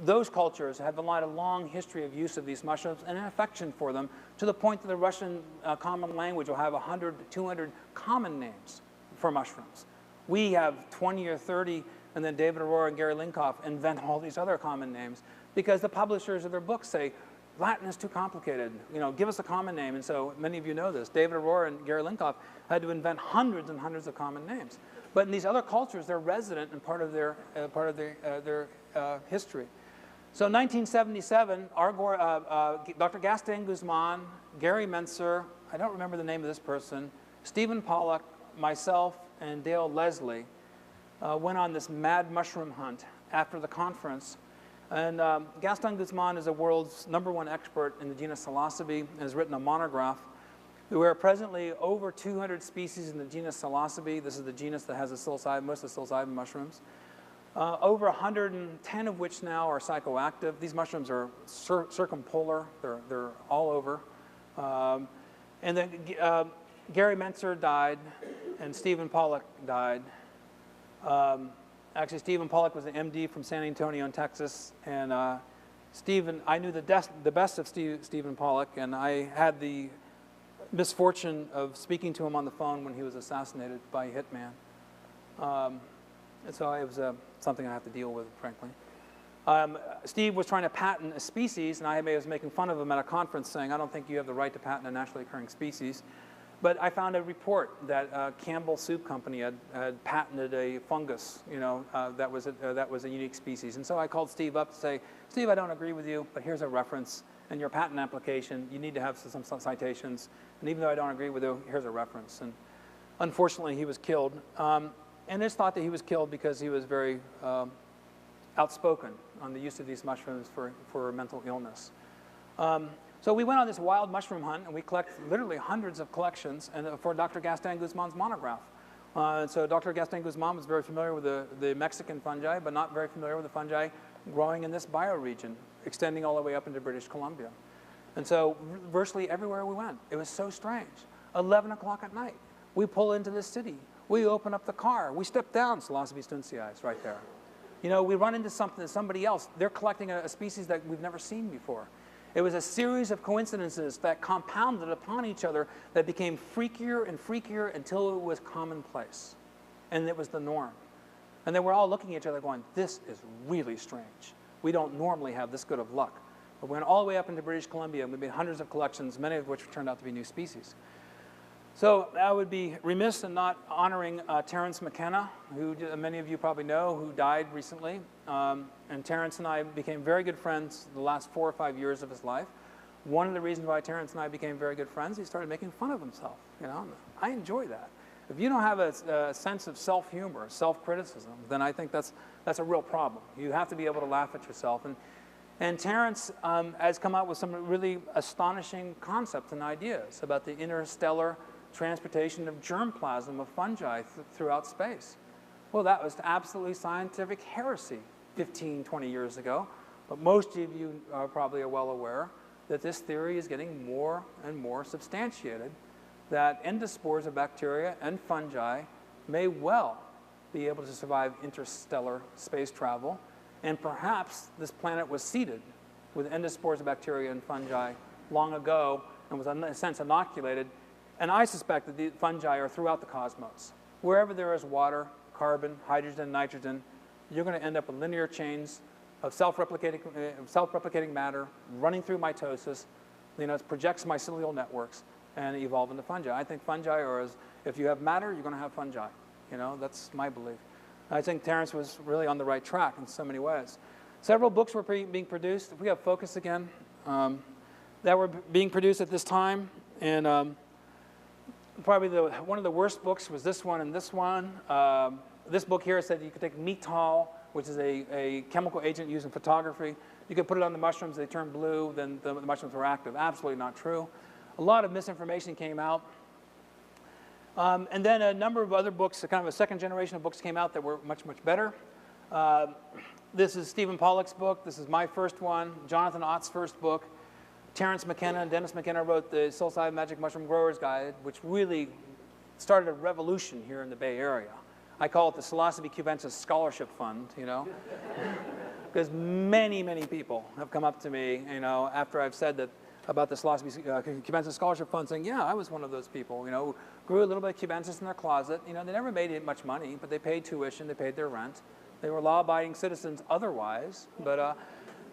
those cultures have a long history of use of these mushrooms and an affection for them, to the point that the Russian common language will have 100 to 200 common names for mushrooms. We have 20 or 30, and then David Aurora and Gary Linkoff invent all these other common names because the publishers of their books say, Latin is too complicated, you know, give us a common name. And so many of you know this. David Aurora and Gary Linkoff had to invent hundreds and hundreds of common names. But in these other cultures, they're resident and part of their history. So in 1977, Dr. Gaston Guzman, Gary Menser, I don't remember the name of this person, Stephen Pollack, myself, and Dale Leslie went on this mad mushroom hunt after the conference. And Gaston Guzman is the world's #1 expert in the genus Psilocybe and has written a monograph. There are presently over 200 species in the genus Psilocybe. This is the genus that has the psilocybe, most of the psilocybe mushrooms. Over 110 of which now are psychoactive. These mushrooms are circumpolar. They're all over. And then Gary Menser died, and Stephen Pollack died. Actually, Stephen Pollack was an MD from San Antonio in Texas, and I knew the best of Stephen Pollack, and I had the misfortune of speaking to him on the phone when he was assassinated by a hitman. And so it was something I have to deal with, frankly. Steve was trying to patent a species, and I was making fun of him at a conference saying, I don't think you have the right to patent a naturally occurring species. But I found a report that Campbell Soup Company had patented a fungus, you know, that was a unique species. And so I called Steve up to say, Steve, I don't agree with you, but here's a reference. In your patent application, you need to have some citations. And even though I don't agree with you, here's a reference. And unfortunately, he was killed. And it's thought that he was killed because he was very outspoken on the use of these mushrooms for mental illness. So we went on this wild mushroom hunt, and we collected literally hundreds of collections for Dr. Gaston Guzman's monograph. And so Dr. Gaston Guzman was very familiar with the Mexican fungi, but not very familiar with the fungi growing in this bioregion, extending all the way up into British Columbia. And so virtually everywhere we went, it was so strange. 11 o'clock at night, we pull into this city. We open up the car. We step down, Psilocybe stuntii right there. You know, we run into somebody else. They're collecting a species that we've never seen before. It was a series of coincidences that compounded upon each other that became freakier and freakier until it was commonplace. And it was the norm. And they were all looking at each other going, this is really strange. We don't normally have this good of luck. But we went all the way up into British Columbia, and we made hundreds of collections, many of which turned out to be new species. So I would be remiss in not honoring Terence McKenna, who many of you probably know, who died recently. And Terence and I became very good friends the last 4 or 5 years of his life. One of the reasons why Terence and I became very good friends, he started making fun of himself. You know, I enjoy that. If you don't have a sense of self-humor, self-criticism, then I think that's a real problem. You have to be able to laugh at yourself. And Terence has come out with some really astonishing concepts and ideas about the interstellar transportation of germplasm of fungi throughout space. Well, that was absolutely scientific heresy 15, 20 years ago. But most of you are probably well aware that this theory is getting more and more substantiated, that endospores of bacteria and fungi may well be able to survive interstellar space travel. And perhaps this planet was seeded with endospores of bacteria and fungi long ago and was, in a sense, inoculated. And I suspect that the fungi are throughout the cosmos. Wherever there is water, carbon, hydrogen, nitrogen, you're going to end up with linear chains of self-replicating matter running through mitosis. You know, it projects mycelial networks and evolve into fungi. I think fungi are, if you have matter, you're going to have fungi. You know, that's my belief. I think Terence was really on the right track in so many ways. Several books were being produced. If we have focus again, that were being produced at this time. And probably one of the worst books was this one and this one. This book here said you could take metol, which is a chemical agent used in photography. You could put it on the mushrooms, they turn blue, then the mushrooms were active. Absolutely not true. A lot of misinformation came out. And then a number of other books, kind of a second generation of books came out that were much, much better. This is Stephen Pollack's book. This is my first one, Jonathan Ott's first book. Terrence McKenna and Dennis McKenna wrote the Psilocybe Magic Mushroom Growers Guide, which really started a revolution here in the Bay Area. I call it the Psilocybe cubensis Scholarship Fund, you know, because many, many people have come up to me, you know, after I've said that about the Psilocybe cubensis Scholarship Fund, saying, yeah, I was one of those people, you know, grew a little bit of cubensis in their closet. You know, they never made much money, but they paid tuition, they paid their rent. They were law-abiding citizens otherwise, but,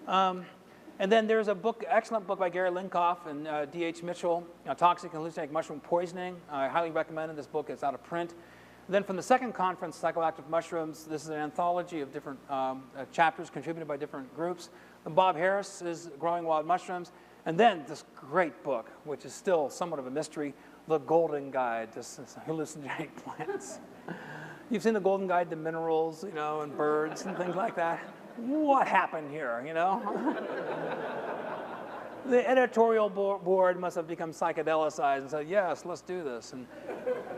and then there's a book, excellent book by Gary Linkoff and D.H. Mitchell, Toxic and Hallucinogenic Mushroom Poisoning. I highly recommend it. This book is out of print. Then from the second conference, Psychoactive Mushrooms, this is an anthology of different chapters contributed by different groups. And Bob Harris is Growing Wild Mushrooms. And then this great book, which is still somewhat of a mystery, The Golden Guide to Hallucinogenic Plants. You've seen The Golden Guide to Minerals, you know, and birds and things like that. What happened here, you know? The editorial board must have become psychedelicized and said, yes, let's do this. And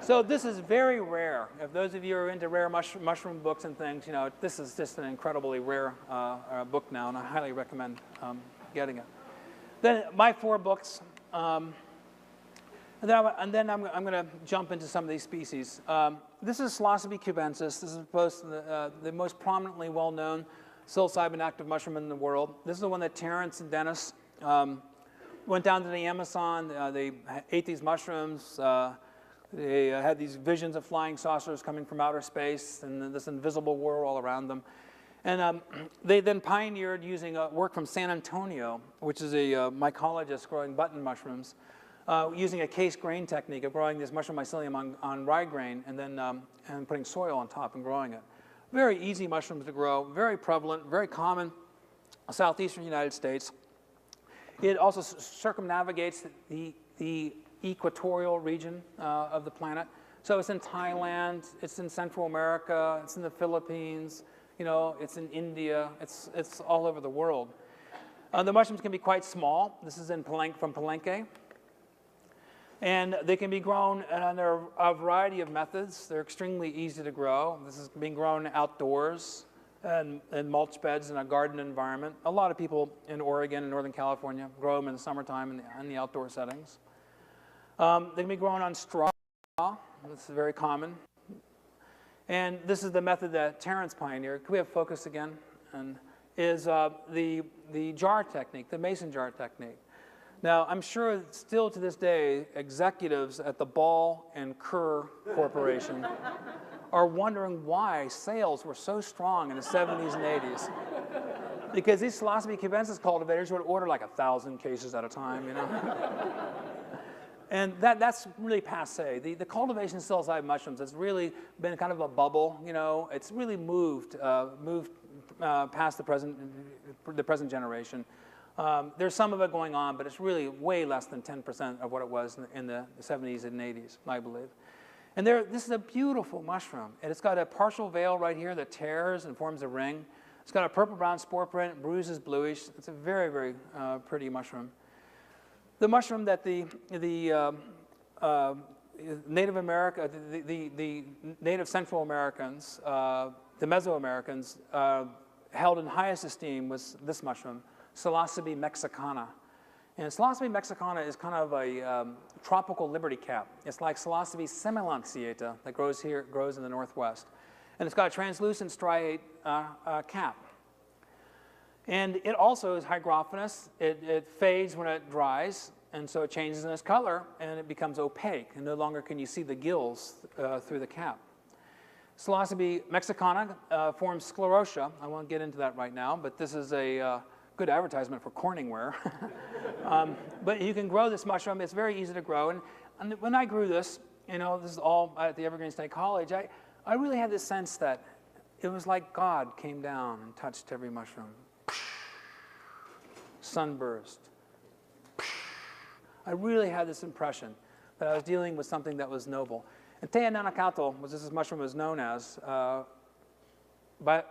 so this is very rare. If those of you are into rare mushroom books and things, you know, this is just an incredibly rare book now, and I highly recommend getting it. Then my 4 books, and then I'm going to jump into some of these species. This is Psilocybe cubensis. This is the most prominently well-known psilocybin active mushroom in the world. This is the one that Terrence and Dennis went down to the Amazon. They ate these mushrooms. They had these visions of flying saucers coming from outer space and this invisible world all around them. And they then pioneered using work from San Antonio, which is a mycologist growing button mushrooms, using a case grain technique of growing this mushroom mycelium on rye grain and then and putting soil on top and growing it. Very easy mushrooms to grow, very prevalent, very common, southeastern United States. It also circumnavigates the equatorial region of the planet. So it's in Thailand, it's in Central America, it's in the Philippines, you know, it's in India, it's all over the world. The mushrooms can be quite small. This is from Palenque. And they can be grown under a variety of methods. They're extremely easy to grow. This is being grown outdoors and in mulch beds in a garden environment. A lot of people in Oregon and Northern California grow them in the summertime in the outdoor settings. They can be grown on straw. This is very common. And this is the method that Terrence pioneered. Can we have focus again? And is the jar technique, the mason jar technique. Now, I'm sure still to this day, executives at the Ball and Kerr Corporation are wondering why sales were so strong in the 70s and 80s. Because these Psilocybe cubensis cultivators would order like 1,000 cases at a time, you know. And that's really passé. The cultivation of psilocybe mushrooms has really been kind of a bubble, you know. It's really moved past the present generation. There's some of it going on, but it's really way less than 10% of what it was in the 70s and 80s, I believe. And this is a beautiful mushroom. And it's got a partial veil right here that tears and forms a ring. It's got a purple-brown spore print, bruises bluish. It's a very, very pretty mushroom. The mushroom that the Native America, the Native Central Americans, the Mesoamericans held in highest esteem was this mushroom, Psilocybe mexicana. And Psilocybe mexicana is kind of a tropical liberty cap. It's like Psilocybe semilanciata that grows in the Northwest. And it's got a translucent striate cap. And it also is hygrophilous. It fades when it dries, and so it changes in its color, and it becomes opaque, and no longer can you see the gills through the cap. Psilocybe mexicana forms sclerotia. I won't get into that right now, but this is a good advertisement for Corningware. But you can grow this mushroom. It's very easy to grow. And when I grew this, you know, this is all at the Evergreen State College, I really had this sense that it was like God came down and touched every mushroom. Sunburst. I really had this impression that I was dealing with something that was noble. And Teananakato, which this mushroom was known as by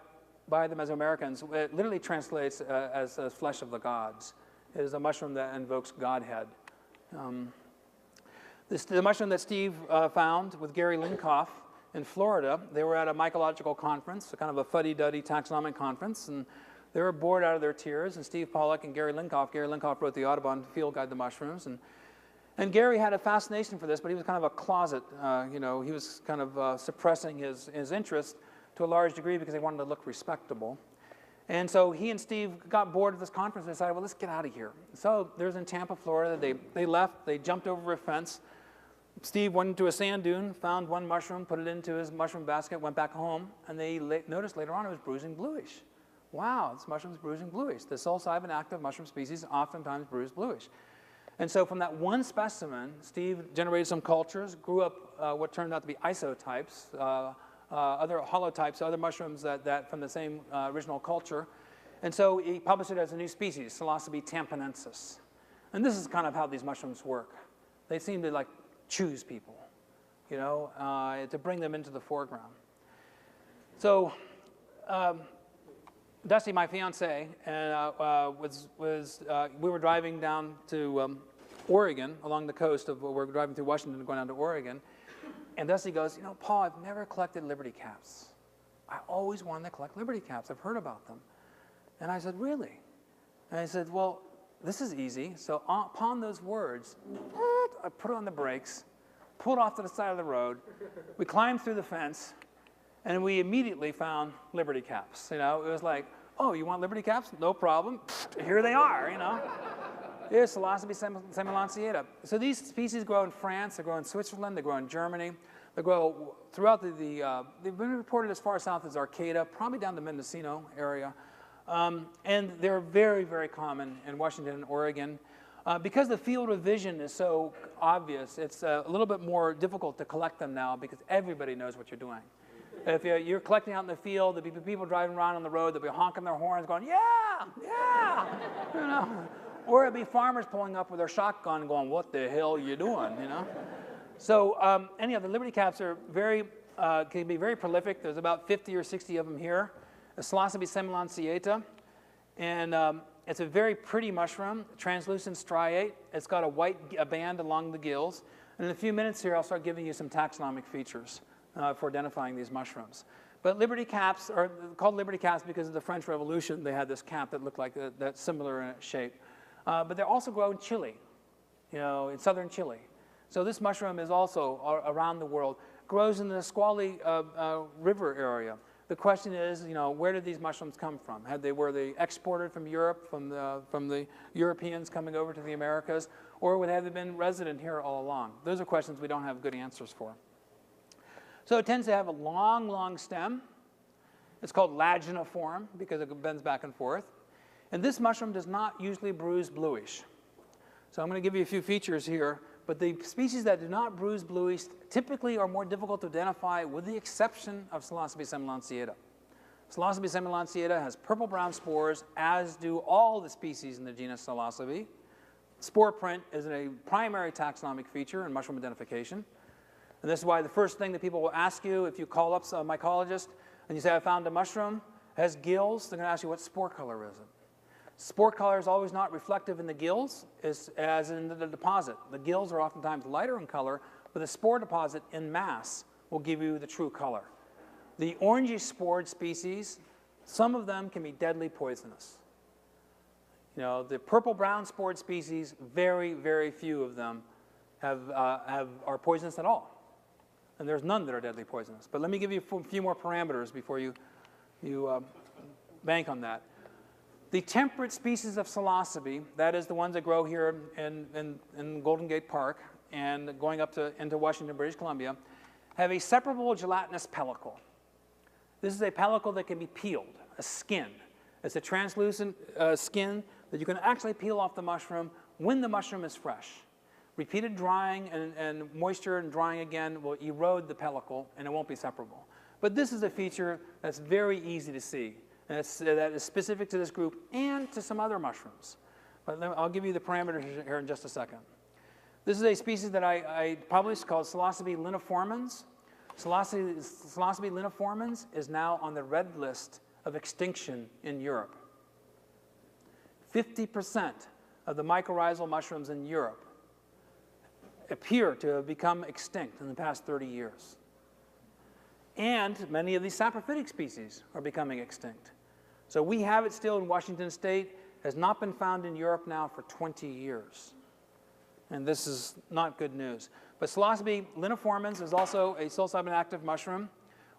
the Mesoamericans, it literally translates as flesh of the gods. It is a mushroom that invokes Godhead. The mushroom that Steve found with Gary Linkoff in Florida, they were at a mycological conference, a kind of a fuddy-duddy taxonomic conference, and They were bored out of their tears, and Steve Pollack and Gary Linkoff wrote the Audubon Field Guide to Mushrooms, and Gary had a fascination for this, but he was kind of a closet, you know, he was kind of suppressing his interest to a large degree because he wanted to look respectable. And so he and Steve got bored of this conference and decided, well, let's get out of here. So there's in Tampa, Florida. They left. They jumped over a fence. Steve went into a sand dune, found one mushroom, put it into his mushroom basket, went back home, and they noticed later on it was bruising bluish. Wow, this mushroom's bruising bluish. The psilocybin active mushroom species oftentimes bruise bluish. And so from that one specimen, Steve generated some cultures, grew up what turned out to be isotypes, other holotypes, other mushrooms that from the same original culture. And so he published it as a new species, Psilocybe tamponensis. And this is kind of how these mushrooms work. They seem to like choose people, you know, to bring them into the foreground. So Dusty, my fiance, and we were driving down to Oregon, along the coast of, we're driving through Washington going down to Oregon. And Dusty goes, you know, Paul, I've never collected Liberty caps. I always wanted to collect Liberty caps. I've heard about them. And I said, really? And I said, well, this is easy. So upon those words, I put on the brakes, pulled off to the side of the road. We climbed through the fence, and we immediately found Liberty caps. You know, it was like, oh, you want Liberty caps? No problem. Here they are, you know. Here's Psilocybe semilanciata. So these species grow in France, they grow in Switzerland, they grow in Germany. They grow throughout they've been reported as far south as Arcata, probably down the Mendocino area. And they're very, very common in Washington and Oregon. Because the field of vision is so obvious, it's a little bit more difficult to collect them now because everybody knows what you're doing. If you're collecting out in the field, there'll be people driving around on the road, they'll be honking their horns going, yeah, yeah, you know. Or it'll be farmers pulling up with their shotgun going, what the hell are you doing, you know? So anyhow, the Liberty caps are can be very prolific. There's about 50 or 60 of them here. The Psilocybe semilanciata. And it's a very pretty mushroom, translucent striate. It's got a band along the gills. And in a few minutes here, I'll start giving you some taxonomic features for identifying these mushrooms. But Liberty caps are called Liberty caps because of the French Revolution. They had this cap that looked like that's similar in shape. But they also grow in Chile, you know, in southern Chile. So this mushroom is also around the world. Grows in the Nisqually River area. The question is, you know, where did these mushrooms come from? Were they exported from Europe, from the Europeans coming over to the Americas, or have they been resident here all along? Those are questions we don't have good answers for. So it tends to have a long, long stem. It's called laginiform because it bends back and forth. And this mushroom does not usually bruise bluish. So I'm going to give you a few features here. But the species that do not bruise bluish typically are more difficult to identify, with the exception of Psilocybe semilanciata. Psilocybe semilanciata has purple-brown spores, as do all the species in the genus Psilocybe. Spore print is a primary taxonomic feature in mushroom identification. And this is why the first thing that people will ask you if you call up a mycologist and you say, I found a mushroom, has gills, they're going to ask you what spore color is it. Spore color is always not reflective in the gills as in the deposit. The gills are oftentimes lighter in color, but the spore deposit in mass will give you the true color. The orangey spored species, some of them can be deadly poisonous. You know, the purple-brown spored species, very, very few of them are poisonous at all. And there's none that are deadly poisonous. But let me give you a few more parameters before you bank on that. The temperate species of Psilocybe, that is the ones that grow here in Golden Gate Park and going up into Washington, British Columbia, have a separable gelatinous pellicle. This is a pellicle that can be peeled, a skin. It's a translucent skin that you can actually peel off the mushroom when the mushroom is fresh. Repeated drying and moisture and drying again will erode the pellicle and it won't be separable. But this is a feature that's very easy to see. And that is specific to this group and to some other mushrooms. But I'll give you the parameters here in just a second. This is a species that I published called Psilocybe liniformans. Psilocybe liniformans is now on the red list of extinction in Europe. 50% of the mycorrhizal mushrooms in Europe appear to have become extinct in the past 30 years. And many of these saprophytic species are becoming extinct. So we have it still in Washington State, has not been found in Europe now for 20 years. And this is not good news. But Psilocybe liniformans is also a psilocybin active mushroom.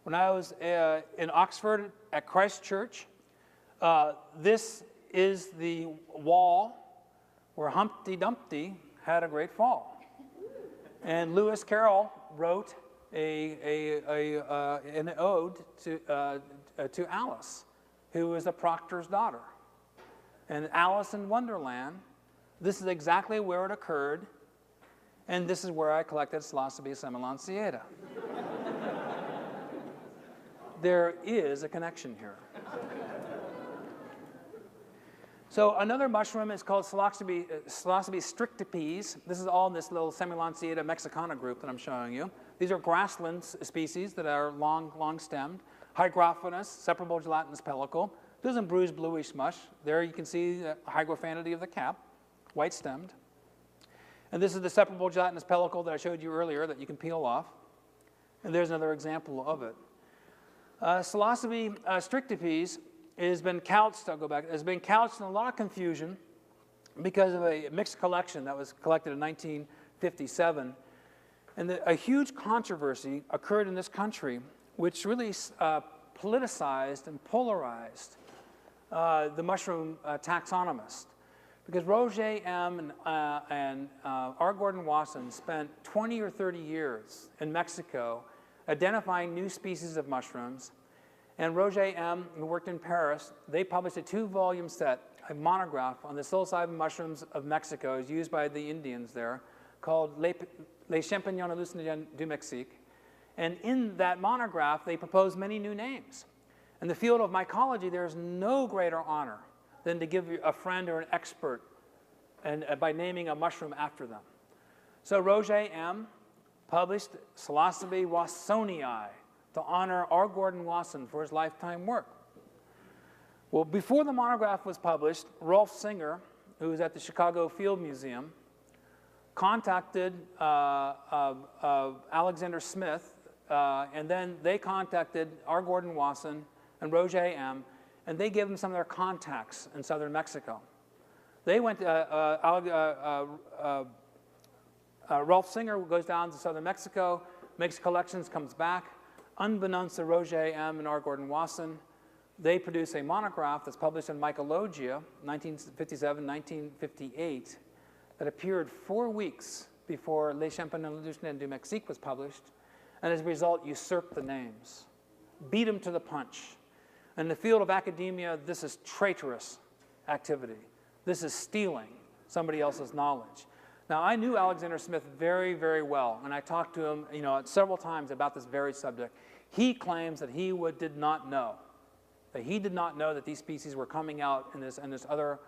When I was in Oxford at Christ Church, this is the wall where Humpty Dumpty had a great fall. And Lewis Carroll wrote an ode to Alice, who was the proctor's daughter. And Alice in Wonderland, this is exactly where it occurred, and this is where I collected Psilocybe semelanciata. There is a connection here. So another mushroom is called Psilocybe strictipes. This is all in this little Semelanciata mexicana group that I'm showing you. These are grassland species that are long-stemmed. Hygrophanous, separable gelatinous pellicle. Doesn't bruise bluish mush. There you can see the hygrophanity of the cap, white-stemmed. And this is the separable gelatinous pellicle that I showed you earlier that you can peel off. And there's another example of it. Psilocybe strictipes has been couched, has been couched in a lot of confusion because of a mixed collection that was collected in 1957. And a huge controversy occurred in this country, which really politicized and polarized the mushroom taxonomist. Because Roger M. and R. Gordon Wasson spent 20 or 30 years in Mexico identifying new species of mushrooms. And Roger M., who worked in Paris, they published a 2-volume set, a monograph on the psilocybin mushrooms of Mexico, as used by the Indians there, called Les Champignons hallucinogènes du Mexique. And in that monograph, they proposed many new names. In the field of mycology, there is no greater honor than to give a friend or an expert and by naming a mushroom after them. So Roger M. published Psilocybe wassonii to honor R. Gordon Wasson for his lifetime work. Well, before the monograph was published, Rolf Singer, who was at the Chicago Field Museum, contacted Alexander Smith, and then they contacted R. Gordon Wasson and Roger M., and they gave them some of their contacts in southern Mexico. They went to, Rolf Singer goes down to southern Mexico, makes collections, comes back. Unbeknownst to Roger M. and R. Gordon Wasson, they produce a monograph that's published in Mycologia, 1957, 1958, that appeared 4 weeks before Les Champignons hallucinogènes du Mexique was published, and as a result usurped the names, beat them to the punch. In the field of academia, this is traitorous activity. This is stealing somebody else's knowledge. Now, I knew Alexander Smith very, very well, and I talked to him, several times about this very subject. He claims that he did not know that these species were coming out in this other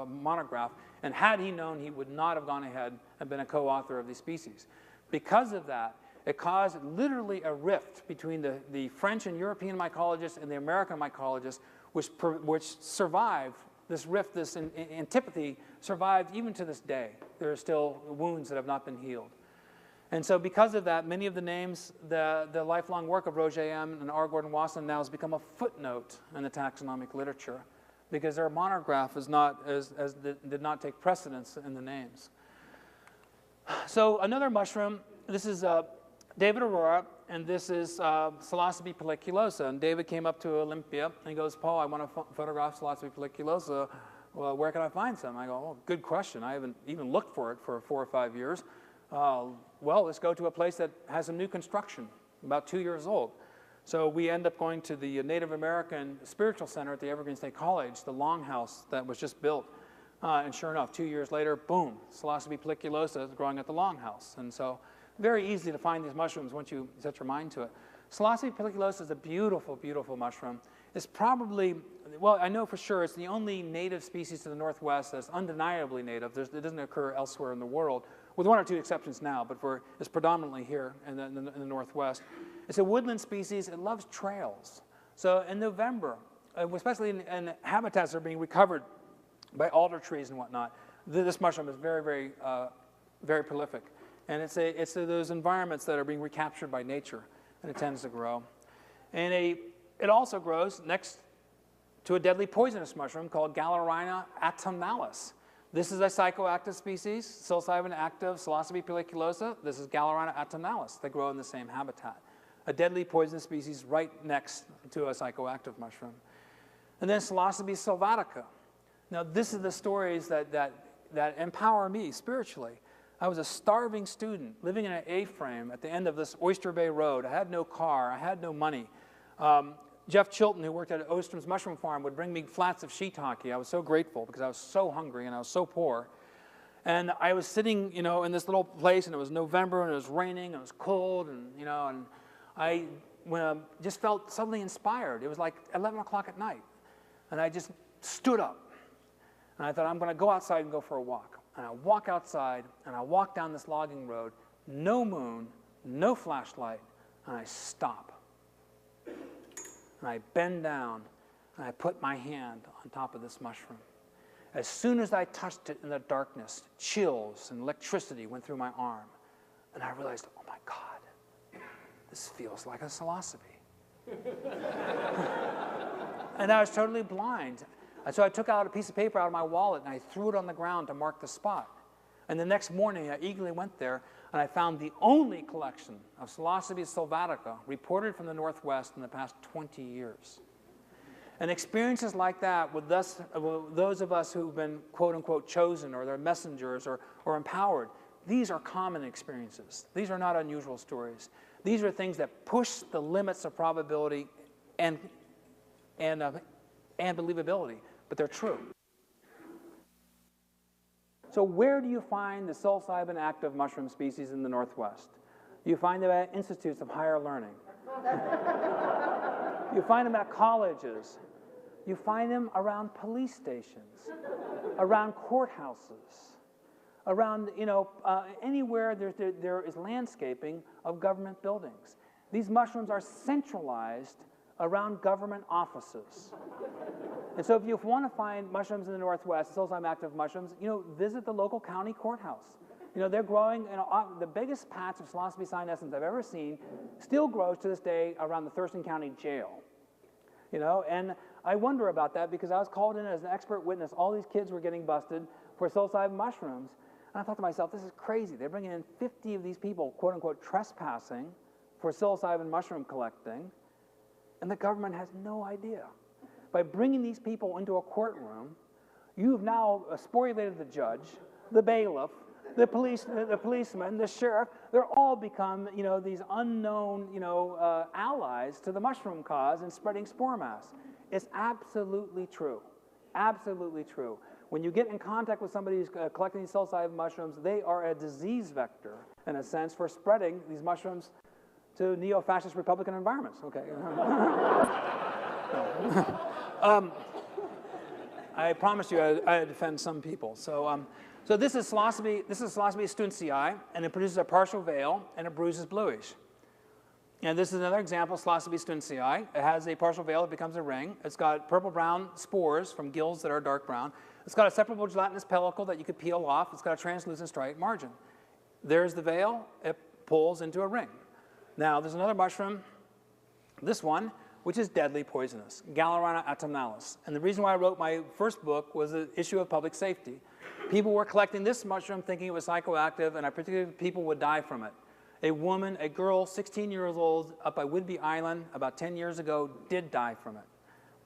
monograph, and had he known, he would not have gone ahead and been a co-author of these species. Because of that, it caused literally a rift between the French and European mycologists and the American mycologists, which survived. This rift, this antipathy survived even to this day. There are still wounds that have not been healed. And so because of that, many of the names, the lifelong work of Roger M. and R. Gordon Wasson now has become a footnote in the taxonomic literature because their monograph did not take precedence in the names. So another mushroom, this is David Aurora, and this is Psilocybe pelliculosa. And David came up to Olympia, and he goes, Paul, I want to photograph Psilocybe pelliculosa. Well, where can I find some? I go, oh, good question. I haven't even looked for it for 4 or 5 years. Well, let's go to a place that has some new construction, about 2 years old. So we end up going to the Native American Spiritual Center at the Evergreen State College, the longhouse that was just built. And sure enough, 2 years later, boom, Psilocybe pelliculosa is growing at the longhouse. And so very easy to find these mushrooms once you set your mind to it. Psilocybe pelliculosa is a beautiful, beautiful mushroom. It's probably, well, I know for sure it's the only native species to the Northwest that's undeniably native. It doesn't occur elsewhere in the world, with 1 or 2 exceptions now, but it's predominantly here in the Northwest. It's a woodland species. It loves trails. So in November, especially in habitats that are being recovered by alder trees and whatnot, this mushroom is very, very, very prolific. And it's those environments that are being recaptured by nature, and it tends to grow. And it also grows next to a deadly poisonous mushroom called Galerina autumnalis. This is a psychoactive species, psilocybin active, Psilocybe pelliculosa. This is Galerina autumnalis. They grow in the same habitat. A deadly poisonous species right next to a psychoactive mushroom. And then Psilocybe sylvatica. Now, this is the stories that empower me spiritually. I was a starving student living in an A-frame at the end of this Oyster Bay Road. I had no car. I had no money. Jeff Chilton, who worked at Ostrom's Mushroom Farm, would bring me flats of shiitake. I was so grateful because I was so hungry and I was so poor. And I was sitting, in this little place, and it was November, and it was raining, and it was cold, and, and I just felt suddenly inspired. It was like 11 o'clock at night. And I just stood up. And I thought, I'm going to go outside and go for a walk. And I walk outside, and I walk down this logging road, no moon, no flashlight, and I stop. And I bend down, and I put my hand on top of this mushroom. As soon as I touched it in the darkness, chills and electricity went through my arm. And I realized, oh my God, this feels like a psilocybe. And I was totally blind. And so I took out a piece of paper out of my wallet, and I threw it on the ground to mark the spot. And the next morning, I eagerly went there, and I found the only collection of Psilocybe sylvatica reported from the Northwest in the past 20 years. And experiences like that with those of us who've been, quote unquote, chosen, or they're messengers, or empowered, these are common experiences. These are not unusual stories. These are things that push the limits of probability and believability, but they're true. So where do you find the psilocybin active mushroom species in the Northwest? You find them at institutes of higher learning. You find them at colleges. You find them around police stations, around courthouses, around, anywhere there is landscaping of government buildings. These mushrooms are centralized around government offices. And so if you want to find mushrooms in the Northwest, psilocybin active mushrooms, visit the local county courthouse. They're growing, the biggest patch of Psilocybe cyanescens I've ever seen still grows to this day around the Thurston County Jail. And I wonder about that because I was called in as an expert witness. All these kids were getting busted for psilocybin mushrooms. And I thought to myself, this is crazy. They're bringing in 50 of these people, quote unquote, trespassing for psilocybin mushroom collecting. And the government has no idea. By bringing these people into a courtroom, you've now sporulated the judge, the bailiff, the policeman, the sheriff. They're all become, these unknown, allies to the mushroom cause and spreading spore mass. It's absolutely true. Absolutely true. When you get in contact with somebody who's collecting these psilocybin mushrooms, they are a disease vector, in a sense, for spreading these mushrooms to neo-fascist Republican environments. Okay. I promised you I'd defend some people. So this is Psilocybe stuntzii, and it produces a partial veil, and it bruises bluish. And this is another example of Psilocybe stuntzii. It has a partial veil, it becomes a ring. It's got purple-brown spores from gills that are dark brown. It's got a separable gelatinous pellicle that you could peel off. It's got a translucent striate margin. There's the veil. It pulls into a ring. Now, there's another mushroom, this one, which is deadly poisonous, Galerina autumnalis. And the reason why I wrote my first book was the issue of public safety. People were collecting this mushroom thinking it was psychoactive, and I predicted people would die from it. A girl, 16 years old, up by Whidbey Island about 10 years ago, did die from it.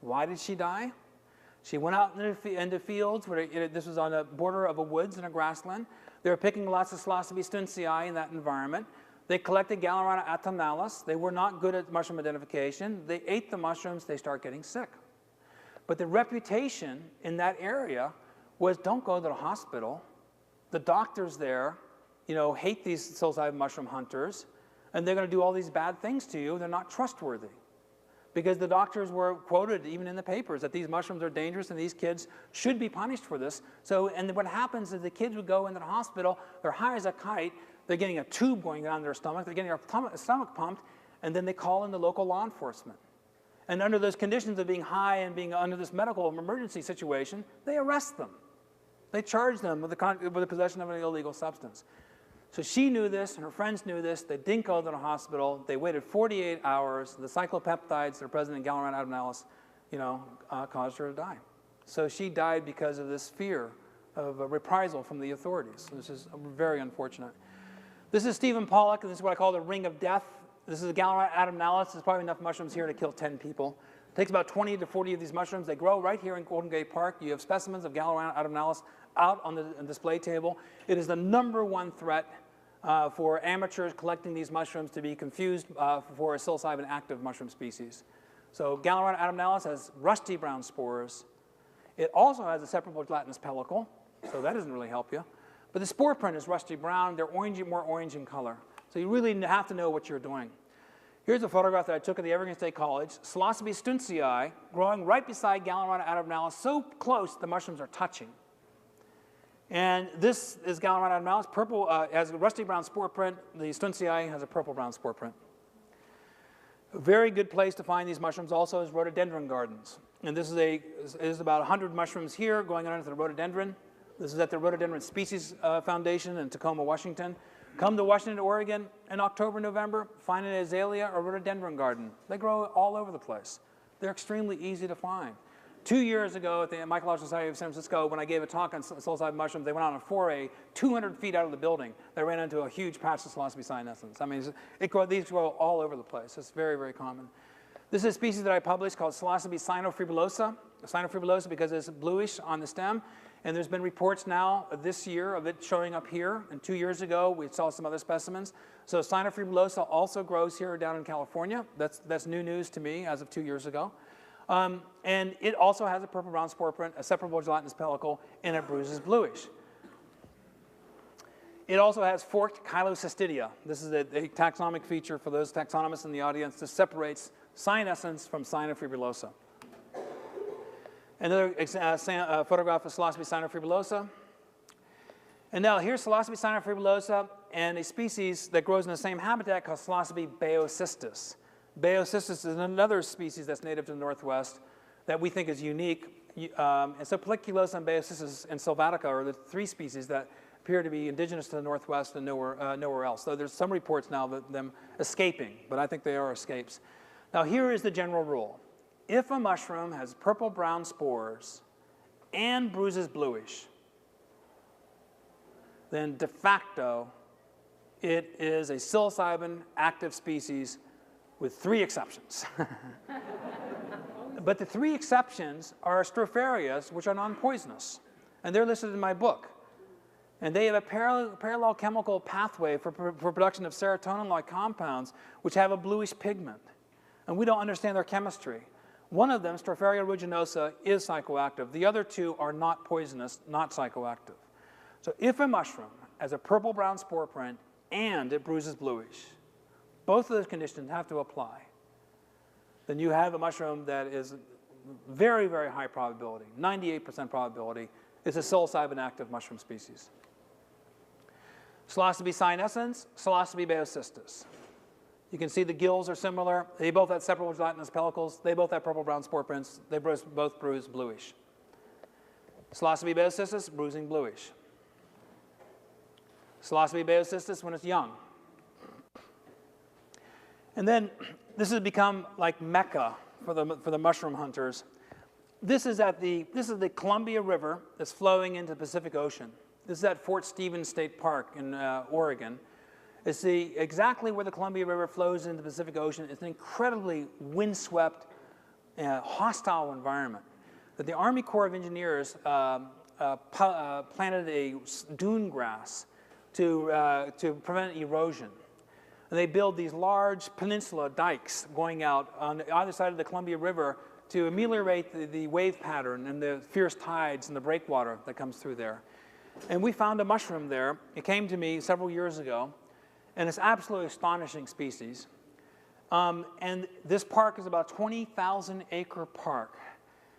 Why did she die? She went out into fields, where this was on the border of a woods and a grassland. They were picking lots of Psilocybe stuntzii in that environment. They collected Galerina autumnalis. They were not good at mushroom identification. They ate the mushrooms. They start getting sick. But the reputation in that area was, don't go to the hospital. The doctors there, hate these psilocybin mushroom hunters, and they're going to do all these bad things to you. They're not trustworthy. Because the doctors were quoted even in the papers that these mushrooms are dangerous and these kids should be punished for this. And what happens is the kids would go into the hospital, they're high as a kite, they're getting a tube going down their stomach, they're getting their stomach pumped, and then they call in the local law enforcement. And under those conditions of being high and being under this medical emergency situation, they arrest them. They charge them with the possession of an illegal substance. So she knew this, and her friends knew this. They didn't go to the hospital. They waited 48 hours. The cyclopeptides that are present in Galerina autumnalis caused her to die. So she died because of this fear of a reprisal from the authorities. This is very unfortunate. This is Stephen Pollock, and this is what I call the ring of death. This is a Gallurata atomnalis. There's probably enough mushrooms here to kill 10 people. It takes about 20 to 40 of these mushrooms. They grow right here in Golden Gate Park. You have specimens of Gallurata atomnalis out on the display table. It is the #1 threat for amateurs collecting these mushrooms to be confused for a psilocybin active mushroom species. So Gallurata atomnalis has rusty brown spores. It also has a separable gelatinous pellicle, so that doesn't really help you. But the spore print is rusty brown. They're more orange in color. So you really have to know what you're doing. Here's a photograph that I took at the Evergreen State College. Psilocybe stuntzii growing right beside Gallurata atomnalis, so close the mushrooms are touching. And this is Gallurata atomnalis. Purple has a rusty brown spore print. The stuntzii has a purple brown spore print. A very good place to find these mushrooms also is rhododendron gardens. And this is about 100 mushrooms here going on into the rhododendron. This is at the Rhododendron Species Foundation in Tacoma, Washington. Come to Washington, Oregon in October, November, find an azalea or rhododendron garden. They grow all over the place. They're extremely easy to find. 2 years ago at the Mycological Society of San Francisco, when I gave a talk on psilocybin mushrooms, they went on a foray 200 feet out of the building. They ran into a huge patch of Psilocybe cyanescens. I mean, these grow all over the place. It's very, very common. This is a species that I published called Psilocybe cynofibulosa. Cynofibulosa because it's bluish on the stem. And there's been reports now this year of it showing up here. And 2 years ago, we saw some other specimens. So cynofibulosa also grows here down in California. That's new news to me as of 2 years ago. And it also has a purple-brown spore print, a separable gelatinous pellicle, and it bruises bluish. It also has forked chylocystidia. This is a taxonomic feature for those taxonomists in the audience. This separates cyanescens from cynofibulosa. Another photograph of Psilocybe cynofibulosa. And now here's Psilocybe cynofibulosa and a species that grows in the same habitat called Psilocybe baeocystis. Baeocystis is another species that's native to the Northwest that we think is unique. And so Paliculosa and Baeocystis and Sylvatica are the 3 species that appear to be indigenous to the Northwest and nowhere else. So there's some reports now of them escaping, but I think they are escapes. Now here is the general rule. If a mushroom has purple-brown spores and bruises bluish, then de facto it is a psilocybin active species with 3 exceptions. But the 3 exceptions are stropharias, which are non-poisonous, and they're listed in my book. And they have a parallel chemical pathway for production of serotonin-like compounds, which have a bluish pigment. And we don't understand their chemistry. One of them, Stropharia ruginosa, is psychoactive. The other 2 are not poisonous, not psychoactive. So if a mushroom has a purple-brown spore print and it bruises bluish, both of those conditions have to apply. Then you have a mushroom that is very, very high probability, 98% probability, is a psilocybin active mushroom species. Psilocybe cyanescens, Psilocybe baeocystis. You can see the gills are similar. They both have separable gelatinous pellicles. They both have purple-brown spore prints. They both bruise bluish. Psilocybe baeocystis, bruising bluish. Psilocybe baeocystis when it's young. And then this has become like Mecca for the mushroom hunters. This is the Columbia River that's flowing into the Pacific Ocean. This is at Fort Stevens State Park in Oregon. It's exactly where the Columbia River flows into the Pacific Ocean. It's an incredibly windswept, hostile environment. That the Army Corps of Engineers planted a dune grass to prevent erosion. And they build these large peninsula dikes going out on either side of the Columbia River to ameliorate the wave pattern and the fierce tides and the breakwater that comes through there. And we found a mushroom there. It came to me several years ago. And it's absolutely astonishing species. And this park is about a 20,000 acre park.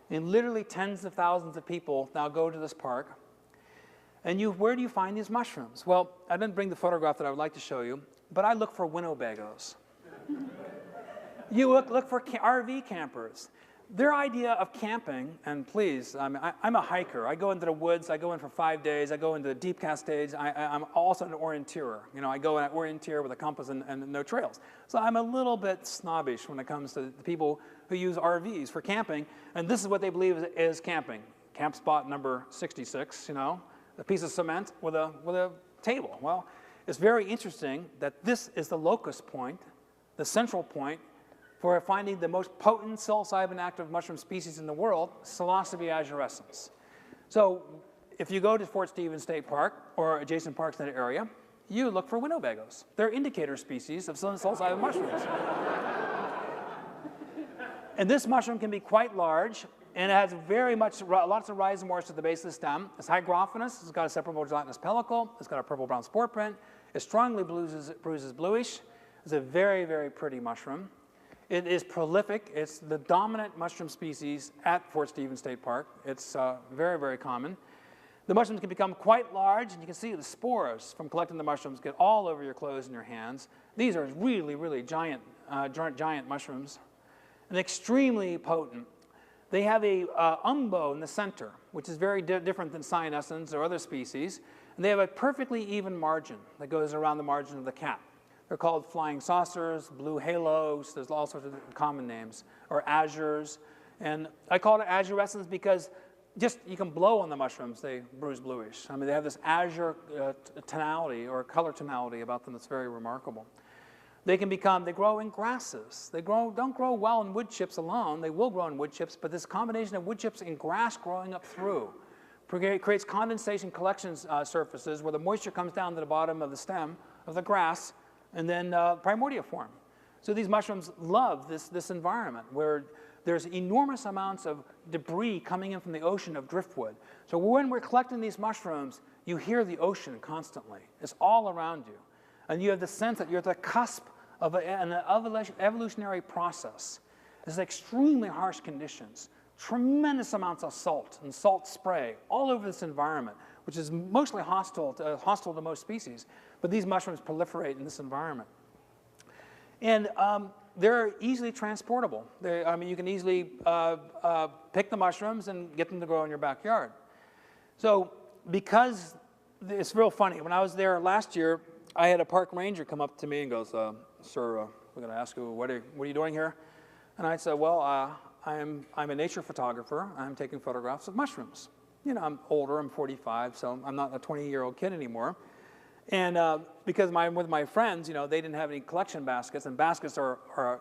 And literally tens of thousands of people now go to this park. And where do you find these mushrooms? Well, I didn't bring the photograph that I would like to show you, but I look for Winnebagos. You look for RV campers. Their idea of camping, and please, I'm a hiker. I go into the woods. I go in for 5 days. I go into the deep Cascades. I'm also an orienteer. You know, I go and orienteer with a compass and no trails. So I'm a little bit snobbish when it comes to the people who use RVs for camping. And this is what they believe is camping. Camp spot number 66, you know, a piece of cement with a table. Well, it's very interesting that this is the locus point, the central point, for finding the most potent psilocybin active mushroom species in the world, Psilocybe azurescens. So if you go to Fort Stevens State Park or adjacent parks in that area, you look for Winnebagos. They're indicator species of psilocybin mushrooms. And this mushroom can be quite large, and it has lots of rhizomores at the base of the stem. It's hygrophilous. It's got a separable gelatinous pellicle. It's got a purple-brown spore print. It strongly bruises bluish. It's a very, very pretty mushroom. It is prolific. It's the dominant mushroom species at Fort Stevens State Park. It's very, very common. The mushrooms can become quite large, and you can see the spores from collecting the mushrooms get all over your clothes and your hands. These are really, really giant mushrooms, and extremely potent. They have a umbo in the center, which is very different than cyanescens or other species, and they have a perfectly even margin that goes around the margin of the cap. They're called flying saucers, blue halos, there's all sorts of common names, or azures. And I call it azurescens because just you can blow on the mushrooms, they bruise bluish. I mean, they have this azure tonality or color tonality about them that's very remarkable. They grow in grasses. They don't grow well in wood chips alone. They will grow in wood chips, but this combination of wood chips and grass growing up through creates condensation collection surfaces where the moisture comes down to the bottom of the stem of the grass, and then primordia form. So these mushrooms love this environment where there's enormous amounts of debris coming in from the ocean of driftwood. So when we're collecting these mushrooms, you hear the ocean constantly. It's all around you. And you have the sense that you're at the cusp of an evolutionary process. This is extremely harsh conditions, tremendous amounts of salt and salt spray all over this environment, which is mostly hostile to most species. But these mushrooms proliferate in this environment. And they're easily transportable. You can easily pick the mushrooms and get them to grow in your backyard. So because it's real funny, when I was there last year, I had a park ranger come up to me and goes, "Sir, we're going to ask you, what are you doing here?" And I said, "Well, I'm a nature photographer. I'm taking photographs of mushrooms. You know, I'm older, I'm 45, so I'm not a 20-year-old kid anymore. And because with my friends, you know, they didn't have any collection baskets, and baskets are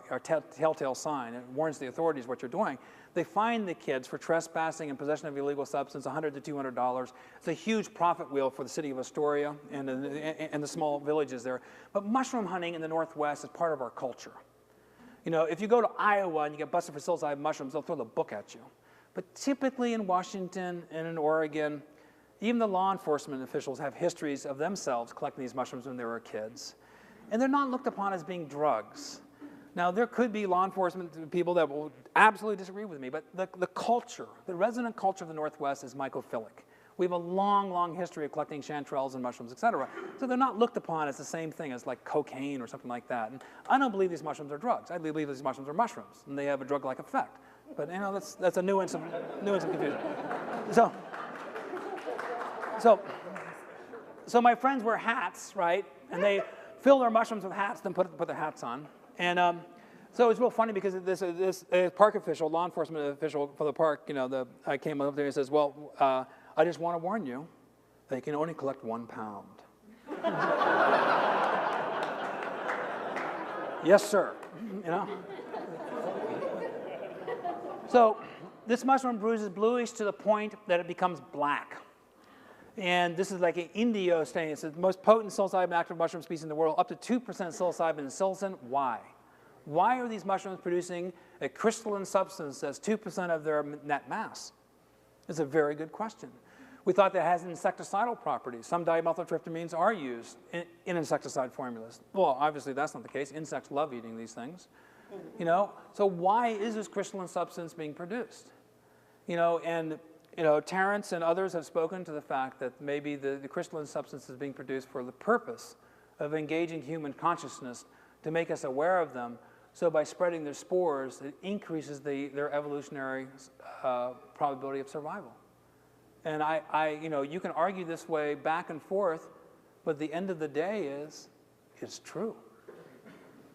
a telltale sign. It warns the authorities what you're doing. They fine the kids for trespassing and possession of illegal substance, $100 to $200. It's a huge profit wheel for the city of Astoria and the small villages there. But mushroom hunting in the Northwest is part of our culture. You know, if you go to Iowa and you get busted for psilocybin mushrooms, they'll throw the book at you. But typically in Washington and in Oregon, even the law enforcement officials have histories of themselves collecting these mushrooms when they were kids. And they're not looked upon as being drugs. Now, there could be law enforcement people that will absolutely disagree with me, but the culture, the resident culture of the Northwest is mycophilic. We have a long, long history of collecting chanterelles and mushrooms, et cetera. So they're not looked upon as the same thing as like cocaine or something like that. And I don't believe these mushrooms are drugs. I believe these mushrooms are mushrooms, and they have a drug-like effect. But you know, that's a nuance of confusion. So my friends wear hats, right? And they fill their mushrooms with hats, then put their hats on. And so it's real funny because this park official, law enforcement official for the park, you know, I came up there and says, "Well, I just want to warn you, they can only collect 1 pound." Yes, sir. You know. So this mushroom bruises bluish to the point that it becomes black. And this is like an indio stain. It's the most potent psilocybin active mushroom species in the world, up to 2% psilocybin and psilocin. Why? Why are these mushrooms producing a crystalline substance that's 2% of their net mass? It's a very good question. We thought that it has insecticidal properties. Some dimethyltryptamines are used in insecticide formulas. Well, obviously that's not the case. Insects love eating these things. You know, so why is this crystalline substance being produced? You know, and you know, Terrence and others have spoken to the fact that maybe the crystalline substance is being produced for the purpose of engaging human consciousness to make us aware of them So by spreading their spores, it increases their evolutionary probability of survival. And you can argue this way back and forth, but the end of the day is, it's true.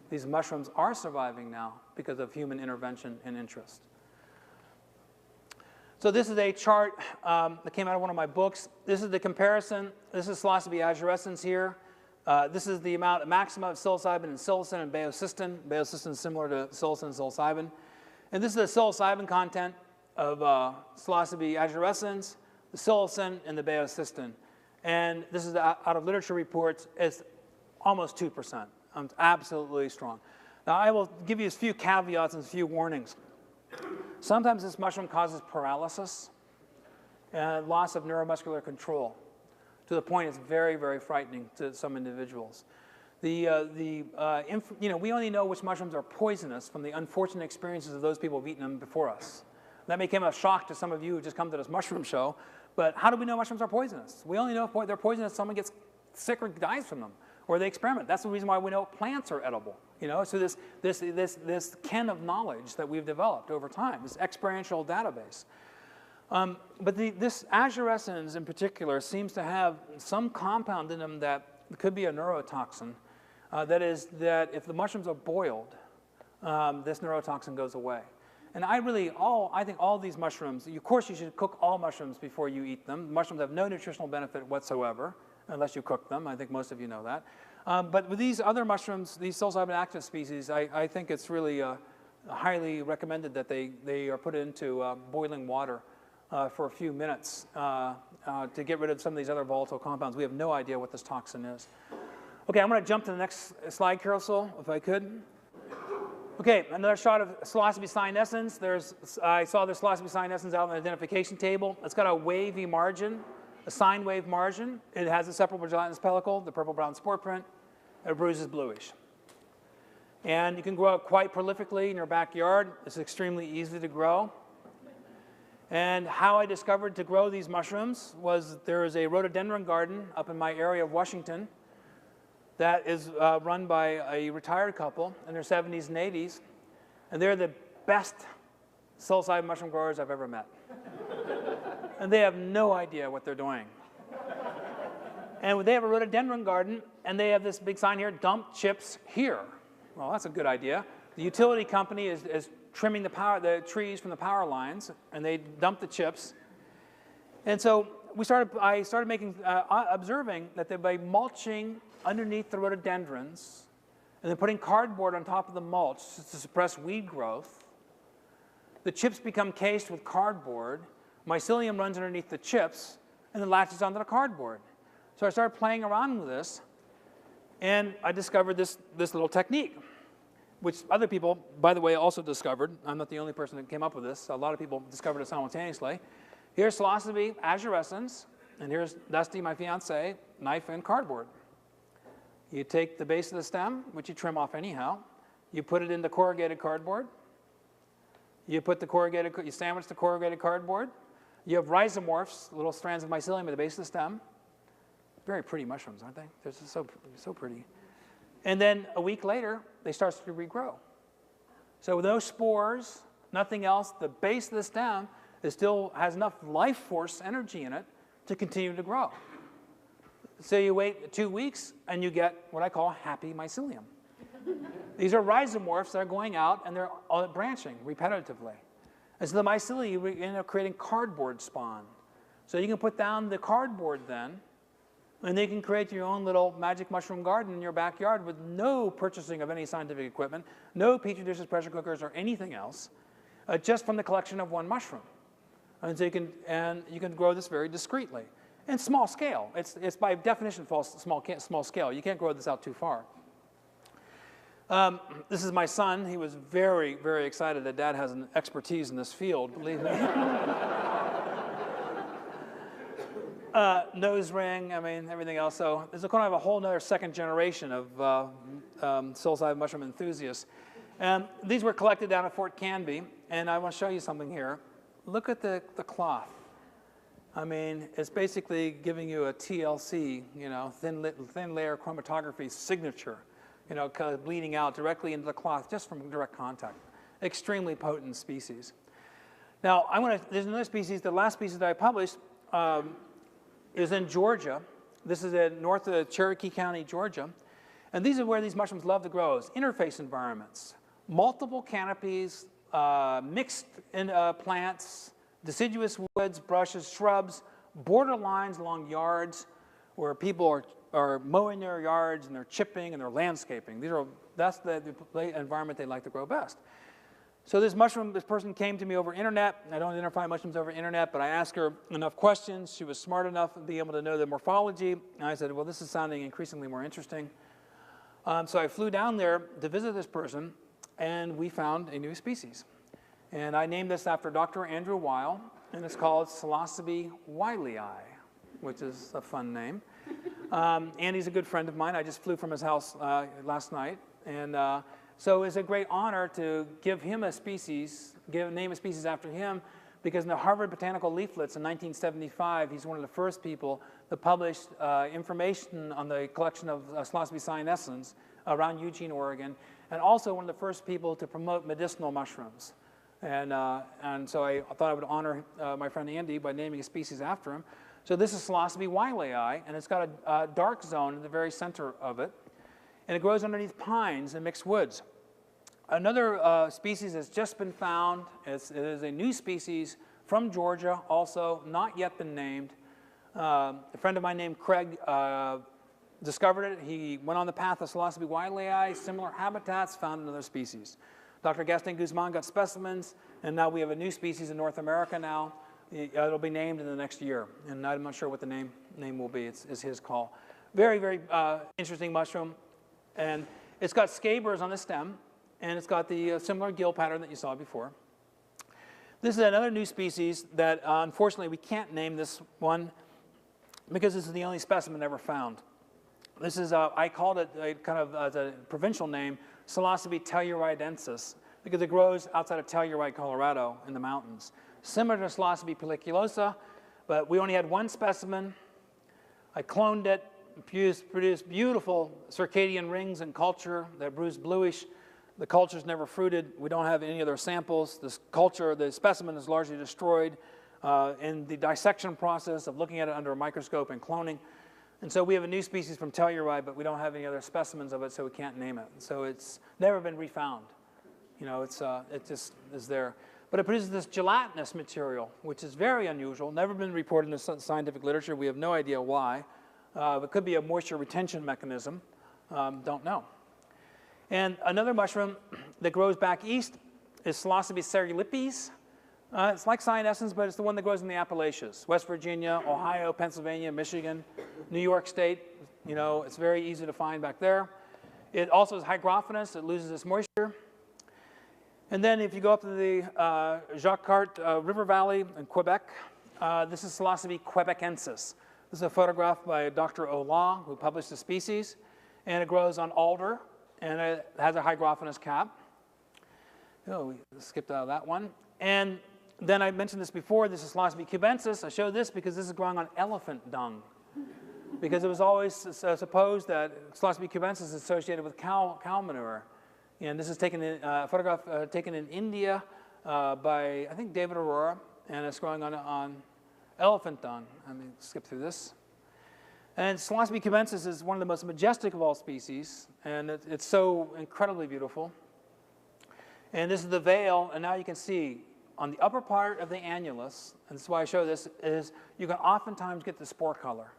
These mushrooms are surviving now because of human intervention and interest. So this is a chart that came out of one of my books. This is the comparison. This is Psilocybe azurescens here. This is the maxima of psilocybin and psilocin and baeocystin. Baeocystin is similar to psilocin and psilocybin. And this is the psilocybin content of Psilocybe azurescens, the psilocin, and the baeocystin. And this is out of literature reports. It's almost 2%. Absolutely strong. Now, I will give you a few caveats and a few warnings. Sometimes this mushroom causes paralysis and loss of neuromuscular control, to the point it's very, very frightening to some individuals. We only know which mushrooms are poisonous from the unfortunate experiences of those people who've eaten them before us. That may come as a shock to some of you who just come to this mushroom show, but how do we know mushrooms are poisonous? We only know if they're poisonous if someone gets sick or dies from them, or they experiment. That's the reason why we know plants are edible. So this ken of knowledge that we've developed over time, this experiential database. But this azurescens in particular seems to have some compound in them that could be a neurotoxin. That if the mushrooms are boiled, this neurotoxin goes away. And I think all these mushrooms, of course you should cook all mushrooms before you eat them. Mushrooms have no nutritional benefit whatsoever, unless you cook them. I think most of you know that. But with these other mushrooms, these psilocybin active species, I think it's really highly recommended that they are put into boiling water for a few minutes to get rid of some of these other volatile compounds. We have no idea what this toxin is. Okay, I'm going to jump to the next slide, Carousel, if I could. Okay, another shot of Psilocybe cyanescens. I saw the Psilocybe cyanescens out on the identification table. It's got a wavy margin, a sine wave margin. It has a separable gelatinous pellicle, the purple-brown spore print. It bruises bluish. And you can grow it quite prolifically in your backyard. It's extremely easy to grow. And how I discovered to grow these mushrooms was there is a rhododendron garden up in my area of Washington that is run by a retired couple in their 70s and 80s. And they're the best psilocybin mushroom growers I've ever met. And they have no idea what they're doing. And they have a rhododendron garden, and they have this big sign here, dump chips here. Well, that's a good idea. The utility company is trimming the trees from the power lines, and they dump the chips. And so I started observing that by mulching underneath the rhododendrons, and then putting cardboard on top of the mulch to suppress weed growth, the chips become cased with cardboard, mycelium runs underneath the chips, and then latches onto the cardboard. So I started playing around with this, and I discovered this little technique, which other people, by the way, also discovered. I'm not the only person that came up with this. A lot of people discovered it simultaneously. Here's Psilocybe azurescens, and here's Dusty, my fiance, knife and cardboard. You take the base of the stem, which you trim off anyhow. You put it into corrugated cardboard. You sandwich the corrugated cardboard. You have rhizomorphs, little strands of mycelium at the base of the stem. Very pretty mushrooms, aren't they? They're just so pretty. And then a week later, they start to regrow. So with no spores, nothing else, the base of the stem still has enough life force energy in it to continue to grow. So you wait 2 weeks, and you get what I call happy mycelium. These are rhizomorphs that are going out, and they're all branching repetitively. And so the mycelium, you end up creating cardboard spawn. So you can put down the cardboard then, and they can create your own little magic mushroom garden in your backyard with no purchasing of any scientific equipment, no petri dishes, pressure cookers, or anything else, just from the collection of one mushroom. And so you can grow this very discreetly. And small scale. It's by definition small scale. You can't grow this out too far. This is my son. He was very, very excited that Dad has an expertise in this field, believe me. Nose ring, everything else. So there's going to have a whole other second generation of psilocybin mushroom enthusiasts. These were collected down at Fort Canby, and I want to show you something here. Look at the cloth. It's basically giving you a TLC, thin layer chromatography signature kind of bleeding out directly into the cloth just from direct contact. Extremely potent species. Now, there's another species, the last species that I published is in Georgia. This is in north of Cherokee County, Georgia. And these are where these mushrooms love to grow, is interface environments. Multiple canopies, mixed in, plants, deciduous woods, brushes, shrubs, border lines along yards where people are mowing their yards and they're chipping and they're landscaping. That's the environment they like to grow best. So this person came to me over internet. I don't identify mushrooms over internet, but I asked her enough questions. She was smart enough to be able to know the morphology. And I said, well, this is sounding increasingly more interesting. So I flew down there to visit this person, and we found a new species. And I named this after Dr. Andrew Weil, and it's called Psilocybe wileyi, which is a fun name. Andy's a good friend of mine. I just flew from his house last night. And so it's a great honor to give him a species, name a species after him, because in the Harvard Botanical Leaflets in 1975, he's one of the first people that published information on the collection of Psilocybe cyanescens around Eugene, Oregon, and also one of the first people to promote medicinal mushrooms. And so I thought I would honor my friend Andy by naming a species after him. So this is Psilocybe wileyi, and it's got a dark zone in the very center of it. And it grows underneath pines and mixed woods. Another species has just been found. It is a new species from Georgia, also not yet been named. A friend of mine named Craig discovered it. He went on the path of Psilocybe wileyi, similar habitats, found another species. Dr. Gaston Guzman got specimens, and now we have a new species in North America now. It'll be named in the next year, and I'm not sure what the name will be. It's his call. Very, very interesting mushroom. And it's got scabers on the stem, and it's got the similar gill pattern that you saw before. This is another new species that, unfortunately, we can't name this one because this is the only specimen ever found. This is, I called it kind of as a provincial name, Psilocybe telluridensis, because it grows outside of Telluride, Colorado, in the mountains. Similar to Psilocybe pelliculosa, but we only had one specimen. I cloned it. Produced beautiful circadian rings in culture that bruise bluish. The culture's never fruited. We don't have any other samples. The specimen is largely destroyed in the dissection process of looking at it under a microscope and cloning. And so we have a new species from Telluride, but we don't have any other specimens of it, so we can't name it. So it's never been refound. It just is there. But it produces this gelatinous material, which is very unusual, never been reported in the scientific literature. We have no idea why. It could be a moisture retention mechanism. Don't know. And another mushroom that grows back east is Psilocybe cerulipes. It's like cyanescens, but it's the one that grows in the Appalachians. West Virginia, Ohio, Pennsylvania, Michigan, New York State. It's very easy to find back there. It also is hygrophonous. It loses its moisture. And then if you go up to the Jacques-Cartier River Valley in Quebec, this is Psilocybe quebecensis. This is a photograph by Dr. Ola, who published the species, and it grows on alder, and it has a hygrophonous cap. Oh, we skipped out of that one. And then I mentioned this before, this is Psilocybe cubensis. I showed this because this is growing on elephant dung, because it was always supposed that Psilocybe cubensis is associated with cow manure. And this is a photograph taken in India by, I think, David Aurora, and it's growing on elephant dung. Let me skip through this. And Psilocybe cubensis is one of the most majestic of all species, and it's so incredibly beautiful. And this is the veil, and now you can see on the upper part of the annulus, and this is why I show this, is you can oftentimes get the spore color,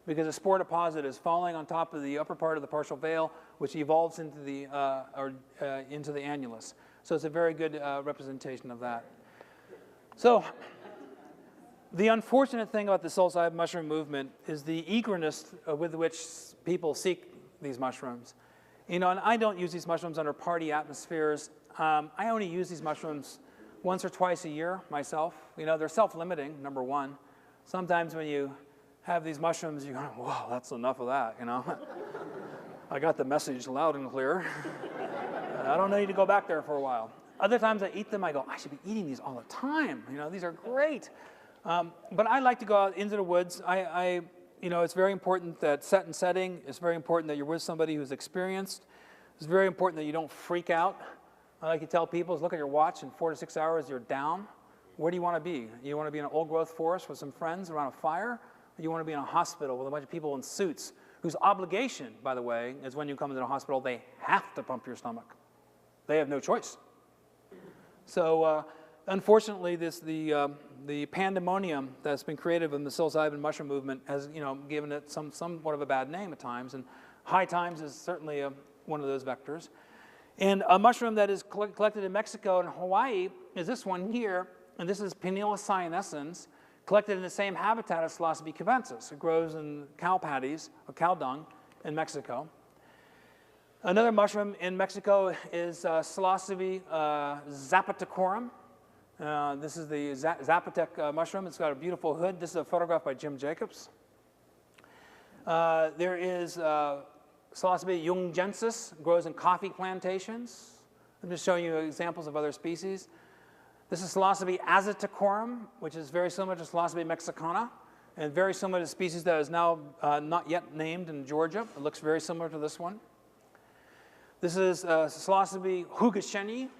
because the spore deposit is falling on top of the upper part of the partial veil, which evolves into the annulus. So it's a very good representation of that. So the unfortunate thing about the psilocybe mushroom movement is the eagerness with which people seek these mushrooms. And I don't use these mushrooms under party atmospheres. I only use these mushrooms once or twice a year myself. They're self-limiting, number one. Sometimes when you have these mushrooms, you go, whoa, that's enough of that, I got the message loud and clear. I don't need to go back there for a while. Other times I eat them, I go, I should be eating these all the time. These are great. But I like to go out into the woods. It's very important that set and setting. It's very important that you're with somebody who's experienced. It's very important that you don't freak out. I like to tell people is look at your watch, in 4 to 6 hours you're down. Where do you want to be? You want to be in an old growth forest with some friends around a fire? Or you want to be in a hospital with a bunch of people in suits whose obligation, by the way, is when you come into the hospital, they have to pump your stomach. They have no choice. So unfortunately, the pandemonium that's been created in the psilocybin mushroom movement has given it somewhat of a bad name at times, and high times is certainly one of those vectors. And a mushroom that is collected in Mexico and Hawaii is this one here, and this is Penila cyanescens, collected in the same habitat as Psilocybe cubensis. It grows in cow patties, or cow dung, in Mexico. Another mushroom in Mexico is Psilocybe zapotecorum. This is the Zapotec mushroom. It's got a beautiful hood. This is a photograph by Jim Jacobs. There is Psilocybe jungensis, grows in coffee plantations. I'm just showing you examples of other species. This is Psilocybe azotiocorum, which is very similar to Psilocybe mexicana, and very similar to a species that is now not yet named in Georgia. It looks very similar to this one. This is Psilocybe hugasheni,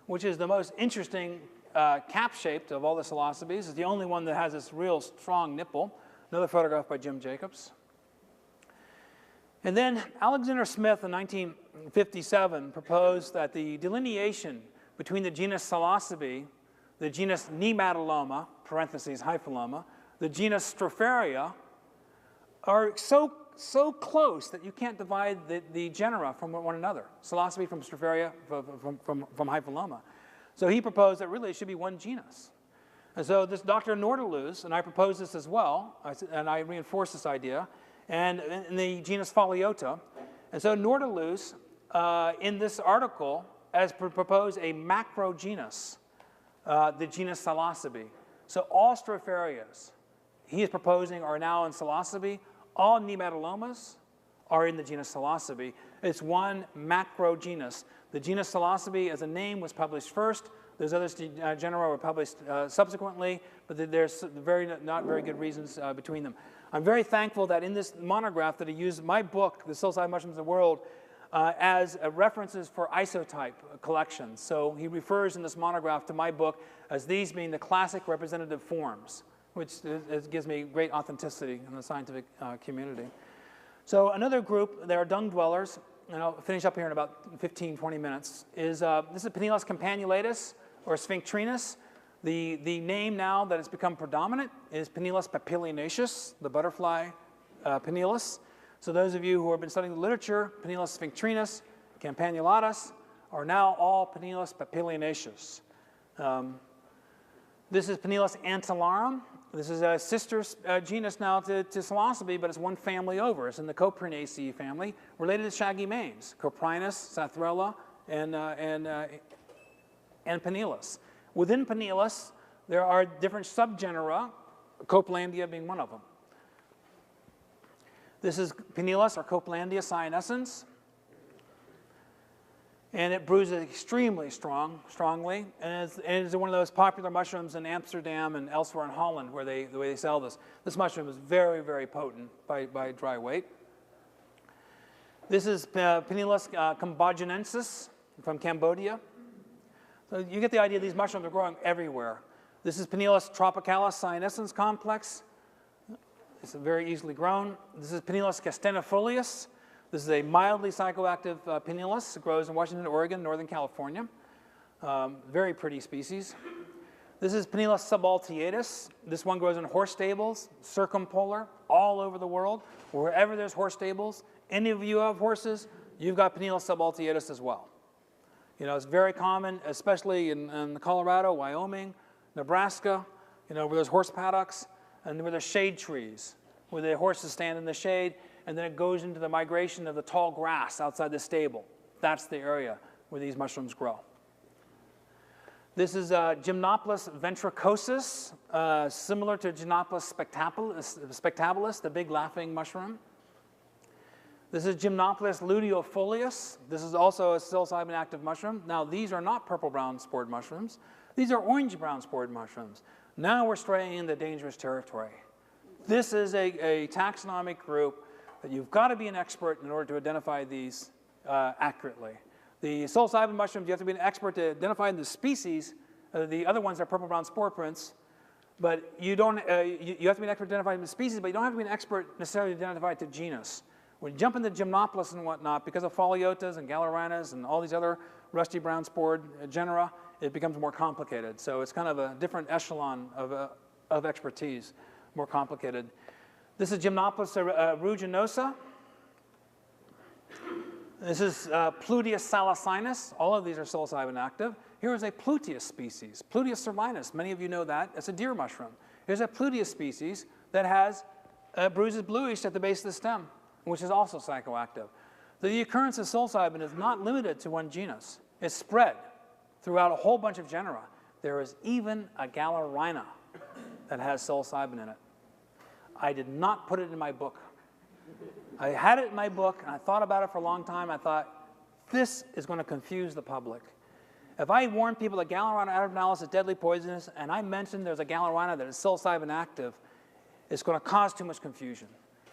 which is the most interesting cap-shaped of all the psilocybes. It's the only one that has this real strong nipple. Another photograph by Jim Jacobs. And then Alexander Smith in 1957 proposed that the delineation between the genus Psilocybe, the genus Nematoloma, parentheses Hypholoma, the genus Stropharia, are so close that you can't divide the genera from one another. Psilocybe from Stropharia, from Hypholoma. So he proposed that really it should be one genus. And so this Dr. Nordeluz, and I proposed this as well, and I reinforced this idea, and in the genus Pholiota. And so Nordeluz, in this article, has proposed a macro genus, the genus Psilocybe. So all Stropharias he is proposing are now in Psilocybe. All Nematolomas are in the genus Psilocybe. It's one macro genus. The genus Psilocybe as a name was published first. Those other genera were published subsequently, but there's not very good reasons between them. I'm very thankful that in this monograph that he used my book, The Psilocybin Mushrooms of the World, as references for isotype collections. So he refers in this monograph to my book as these being the classic representative forms, which gives me great authenticity in the scientific community. So another group, they are dung dwellers, and I'll finish up here in about 15, 20 minutes, is this is Penilus campanulatus, or sphinctrinus. The name now that has become predominant is Penilus papilionaceus, the butterfly Penilus. So those of you who have been studying the literature, Penilus sphinctrinus, campanulatus, are now all Penilus papilionaceus. This is Penilus antillarum. This is a sister genus now to Psilocybe, but it's one family over. It's in the Coprinaceae family, related to shaggy manes, Coprinus, Sathrella, and Penilus. Within Penilus, there are different subgenera, Copelandia being one of them. This is Penilus, or Copelandia cyanescens. And it bruises extremely strongly, and it is one of those popular mushrooms in Amsterdam and elsewhere in Holland where the way they sell this. This mushroom is very, very potent by dry weight. This is Penilus cambodgianensis from Cambodia. So you get the idea, these mushrooms are growing everywhere. This is Penilus tropicalis cyanescens complex. It's very easily grown. This is Penilus castanifolius. This is a mildly psychoactive Penilus. It grows in Washington, Oregon, Northern California. Very pretty species. This is Penilus subalteatus. This one grows in horse stables, circumpolar, all over the world. Wherever there's horse stables, any of you have horses, you've got Penilus subalteatus as well. You know, it's very common, especially in Colorado, Wyoming, Nebraska, you know, where there's horse paddocks and where there's shade trees, where the horses stand in the shade, and then it goes into the migration of the tall grass outside the stable. That's the area where these mushrooms grow. This is Gymnoplus ventricosus, similar to Gymnoplus spectabilis, the big laughing mushroom. This is Gymnoplus luteofolius. This is also a psilocybin active mushroom. Now, these are not purple-brown spored mushrooms. These are orange-brown spored mushrooms. Now we're straying into dangerous territory. This is a taxonomic group that you've got to be an expert in order to identify these accurately. The psilocybin mushrooms, you have to be an expert to identify the species. The other ones are purple-brown spore prints. But you don't, you have to be an expert to identify the species, but you don't have to be an expert necessarily to identify the genus. When you jump into Gymnopolis and whatnot, because of Pholiotas and Gallerhinas and all these other rusty brown spored genera, it becomes more complicated. So it's kind of a different echelon of expertise, more complicated. This is Gymnopolis ruginosa. This is Pluteus salicinus. All of these are psilocybin active. Here is a Pluteus species, Pluteus cervinus. Many of you know that. It's a deer mushroom. Here's a Pluteus species that has bruises bluish at the base of the stem, which is also psychoactive. So the occurrence of psilocybin is not limited to one genus. It's spread throughout a whole bunch of genera. There is even a Gallerhina that has psilocybin in it. I did not put it in my book. I had it in my book, and I thought about it for a long time. I thought, this is going to confuse the public. If I warn people that Gallerhina adernalis is deadly poisonous, and I mention there's a Gallerhina that is psilocybin active, it's going to cause too much confusion.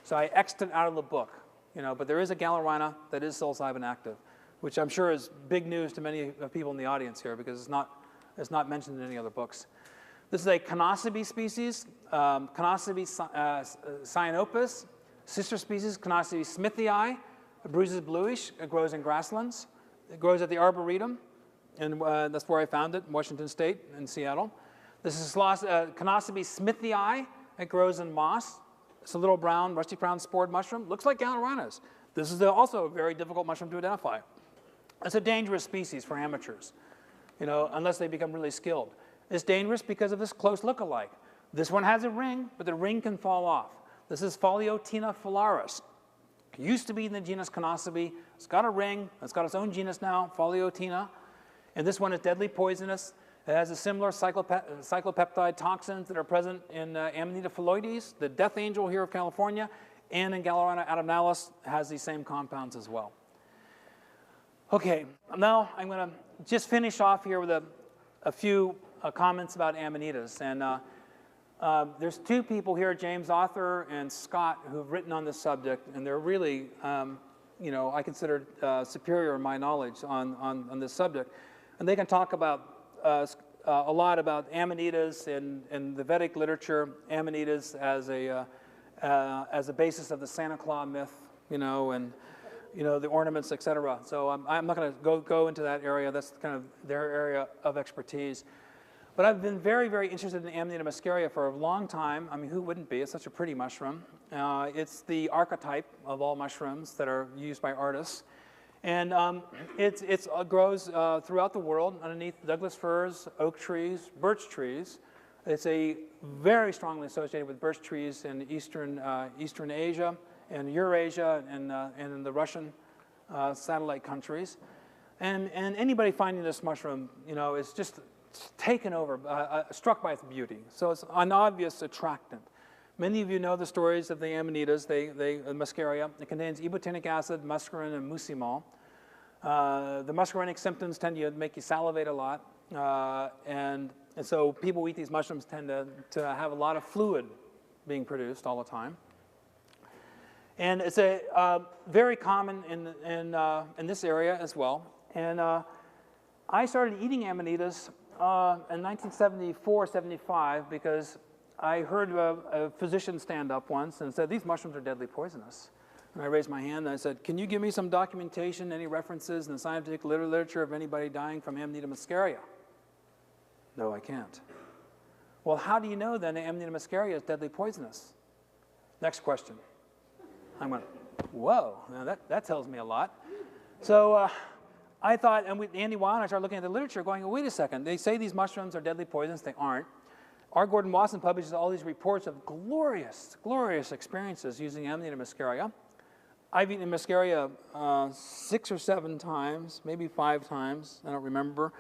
So I X'd it out of the book. But there is a Gallerhina that is psilocybin active, which I'm sure is big news to many people in the audience here because it's not mentioned in any other books. This is a Psilocybe species, Psilocybe cyanopus. Sister species, Psilocybe smithii. It bruises bluish. It grows in grasslands. It grows at the Arboretum, and that's where I found it, in Washington State, in Seattle. This is Psilocybe smithii. It grows in moss. It's a little brown, rusty brown spored mushroom. Looks like Gallerhinas. This is also a very difficult mushroom to identify. It's a dangerous species for amateurs, unless they become really skilled. It's dangerous because of this close look-alike. This one has a ring, but the ring can fall off. This is Pholiotina phalaris. It used to be in the genus Psilocybe. It's got a ring. It's got its own genus now, Pholiotina. And this one is deadly poisonous. It has a similar cyclopeptide toxins that are present in Amanita phalloides, the death angel here of California, and in Gallerhina adernalis has these same compounds as well. Okay, now I'm going to just finish off here with a few comments about Amanitas. And there's two people here, James Arthur and Scott, who've written on this subject, and they're really, I consider superior in my knowledge on this subject. And they can talk about a lot about Amanitas in the Vedic literature, Amanitas as a basis of the Santa Claus myth, and the ornaments, etc. So I'm not going to go into that area. That's kind of their area of expertise. But I've been very, very interested in Amanita muscaria for a long time. I mean, who wouldn't be? It's such a pretty mushroom. It's the archetype of all mushrooms that are used by artists. And it grows throughout the world underneath Douglas firs, oak trees, birch trees. It's very strongly associated with birch trees in Eastern Asia and Eurasia and in the Russian satellite countries. And anybody finding this mushroom, is just taken over, struck by its beauty. So it's an obvious attractant. Many of you know the stories of the Amanitas, muscaria. It contains ibotenic acid, muscarine, and mucimol. The muscarinic symptoms tend to make you salivate a lot. And so people who eat these mushrooms tend to have a lot of fluid being produced all the time. And it's very common in this area as well. And I started eating Amanitas in 1974-75 because I heard a physician stand up once and said, these mushrooms are deadly poisonous. And I raised my hand and I said, can you give me some documentation, any references in the scientific literature of anybody dying from Amanita muscaria? No, I can't. Well, how do you know then Amanita muscaria is deadly poisonous? Next question. I went, whoa, now that tells me a lot. So I thought, and Andy Weil and I started looking at the literature going, well, wait a second, they say these mushrooms are deadly poisonous, they aren't. R. Gordon Wasson publishes all these reports of glorious, glorious experiences using Amanita muscaria. I've eaten muscaria 6 or 7 times, maybe 5 times, I don't remember.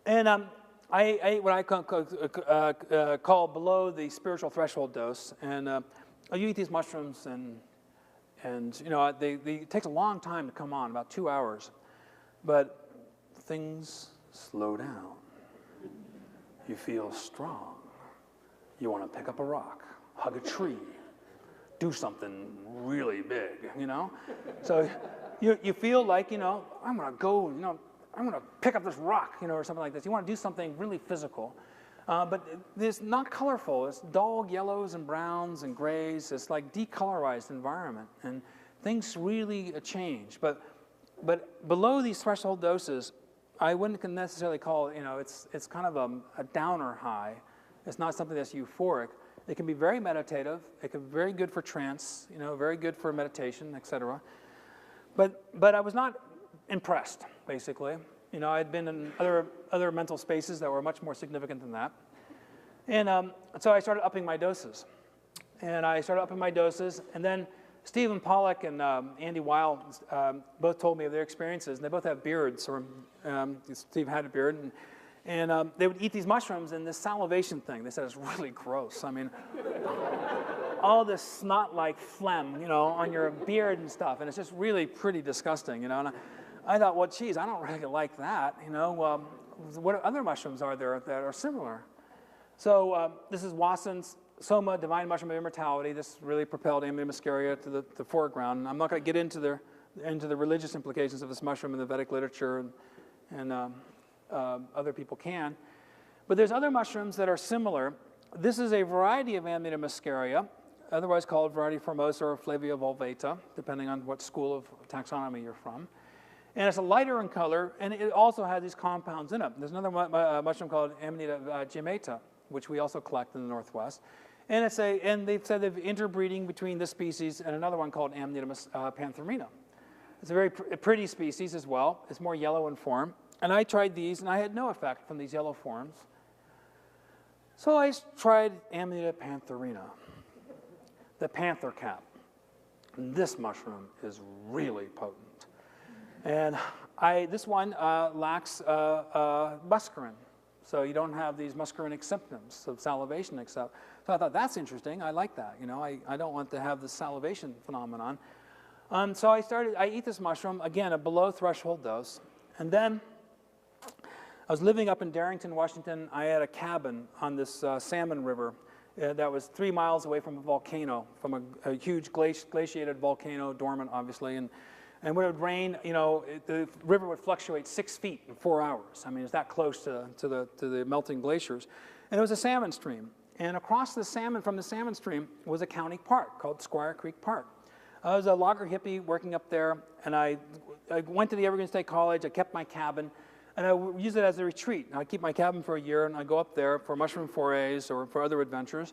And I ate what I call below the spiritual threshold dose. And you eat these mushrooms and it takes a long time to come on, about 2 hours. But things slow down. You feel strong. You want to pick up a rock, hug a tree, do something really big, you know? So you feel like, you know, I'm gonna go, you know, I'm gonna pick up this rock, you know, or something like this. You wanna do something really physical. But it's not colorful. It's dull yellows and browns and grays. It's like decolorized environment, and things really change. But below these threshold doses, I wouldn't necessarily call it, you know, it's kind of a downer high. It's not something that's euphoric. It can be very meditative. It can be very good for trance, you know, very good for meditation, etc. But I was not impressed, basically. You know, I'd been in other mental spaces that were much more significant than that. And so I started upping my doses. And then Stephen Pollack and Andy Weil both told me of their experiences, and they both have beards, or Steve had a beard, and they would eat these mushrooms, and this salivation thing, they said it's really gross. I mean, all this snot-like phlegm, you know, on your beard and stuff, and it's just really pretty disgusting, you know. And I thought, well, geez, I don't really like that, you know. What other mushrooms are there that are similar? So this is Wasson's Soma, Divine Mushroom of Immortality. This really propelled Amanita muscaria to the foreground. And I'm not going to get into the religious implications of this mushroom in the Vedic literature, and other people can. But there's other mushrooms that are similar. This is a variety of Amanita muscaria, otherwise called variety formosa or Flavia vulvata, depending on what school of taxonomy you're from. And it's a lighter in color, and it also has these compounds in it. There's another mushroom called Amanita gemata, which we also collect in the Northwest. And they've said they've interbreeding between this species and another one called Amanita pantherina. It's a very pretty species as well. It's more yellow in form. And I tried these, and I had no effect from these yellow forms. So I tried Amanita pantherina, the panther cap. And this mushroom is really potent. And this one lacks muscarine. So you don't have these muscarinic symptoms of salivation except. So I thought, that's interesting. I like that. You know, I don't want to have this salivation phenomenon. So I eat this mushroom, again, a below threshold dose. And then I was living up in Darrington, Washington. I had a cabin on this salmon river that was 3 miles away from a volcano, from a huge glaciated volcano, dormant, obviously. And when it would rain, you know, the river would fluctuate 6 feet in 4 hours. I mean, it's that close to the melting glaciers. And it was a salmon stream. And across from the salmon stream was a county park called Squire Creek Park. I was a logger hippie working up there, and I went to the Evergreen State College. I kept my cabin, and I would use it as a retreat. I'd keep my cabin for a year, and I'd go up there for mushroom forays or for other adventures.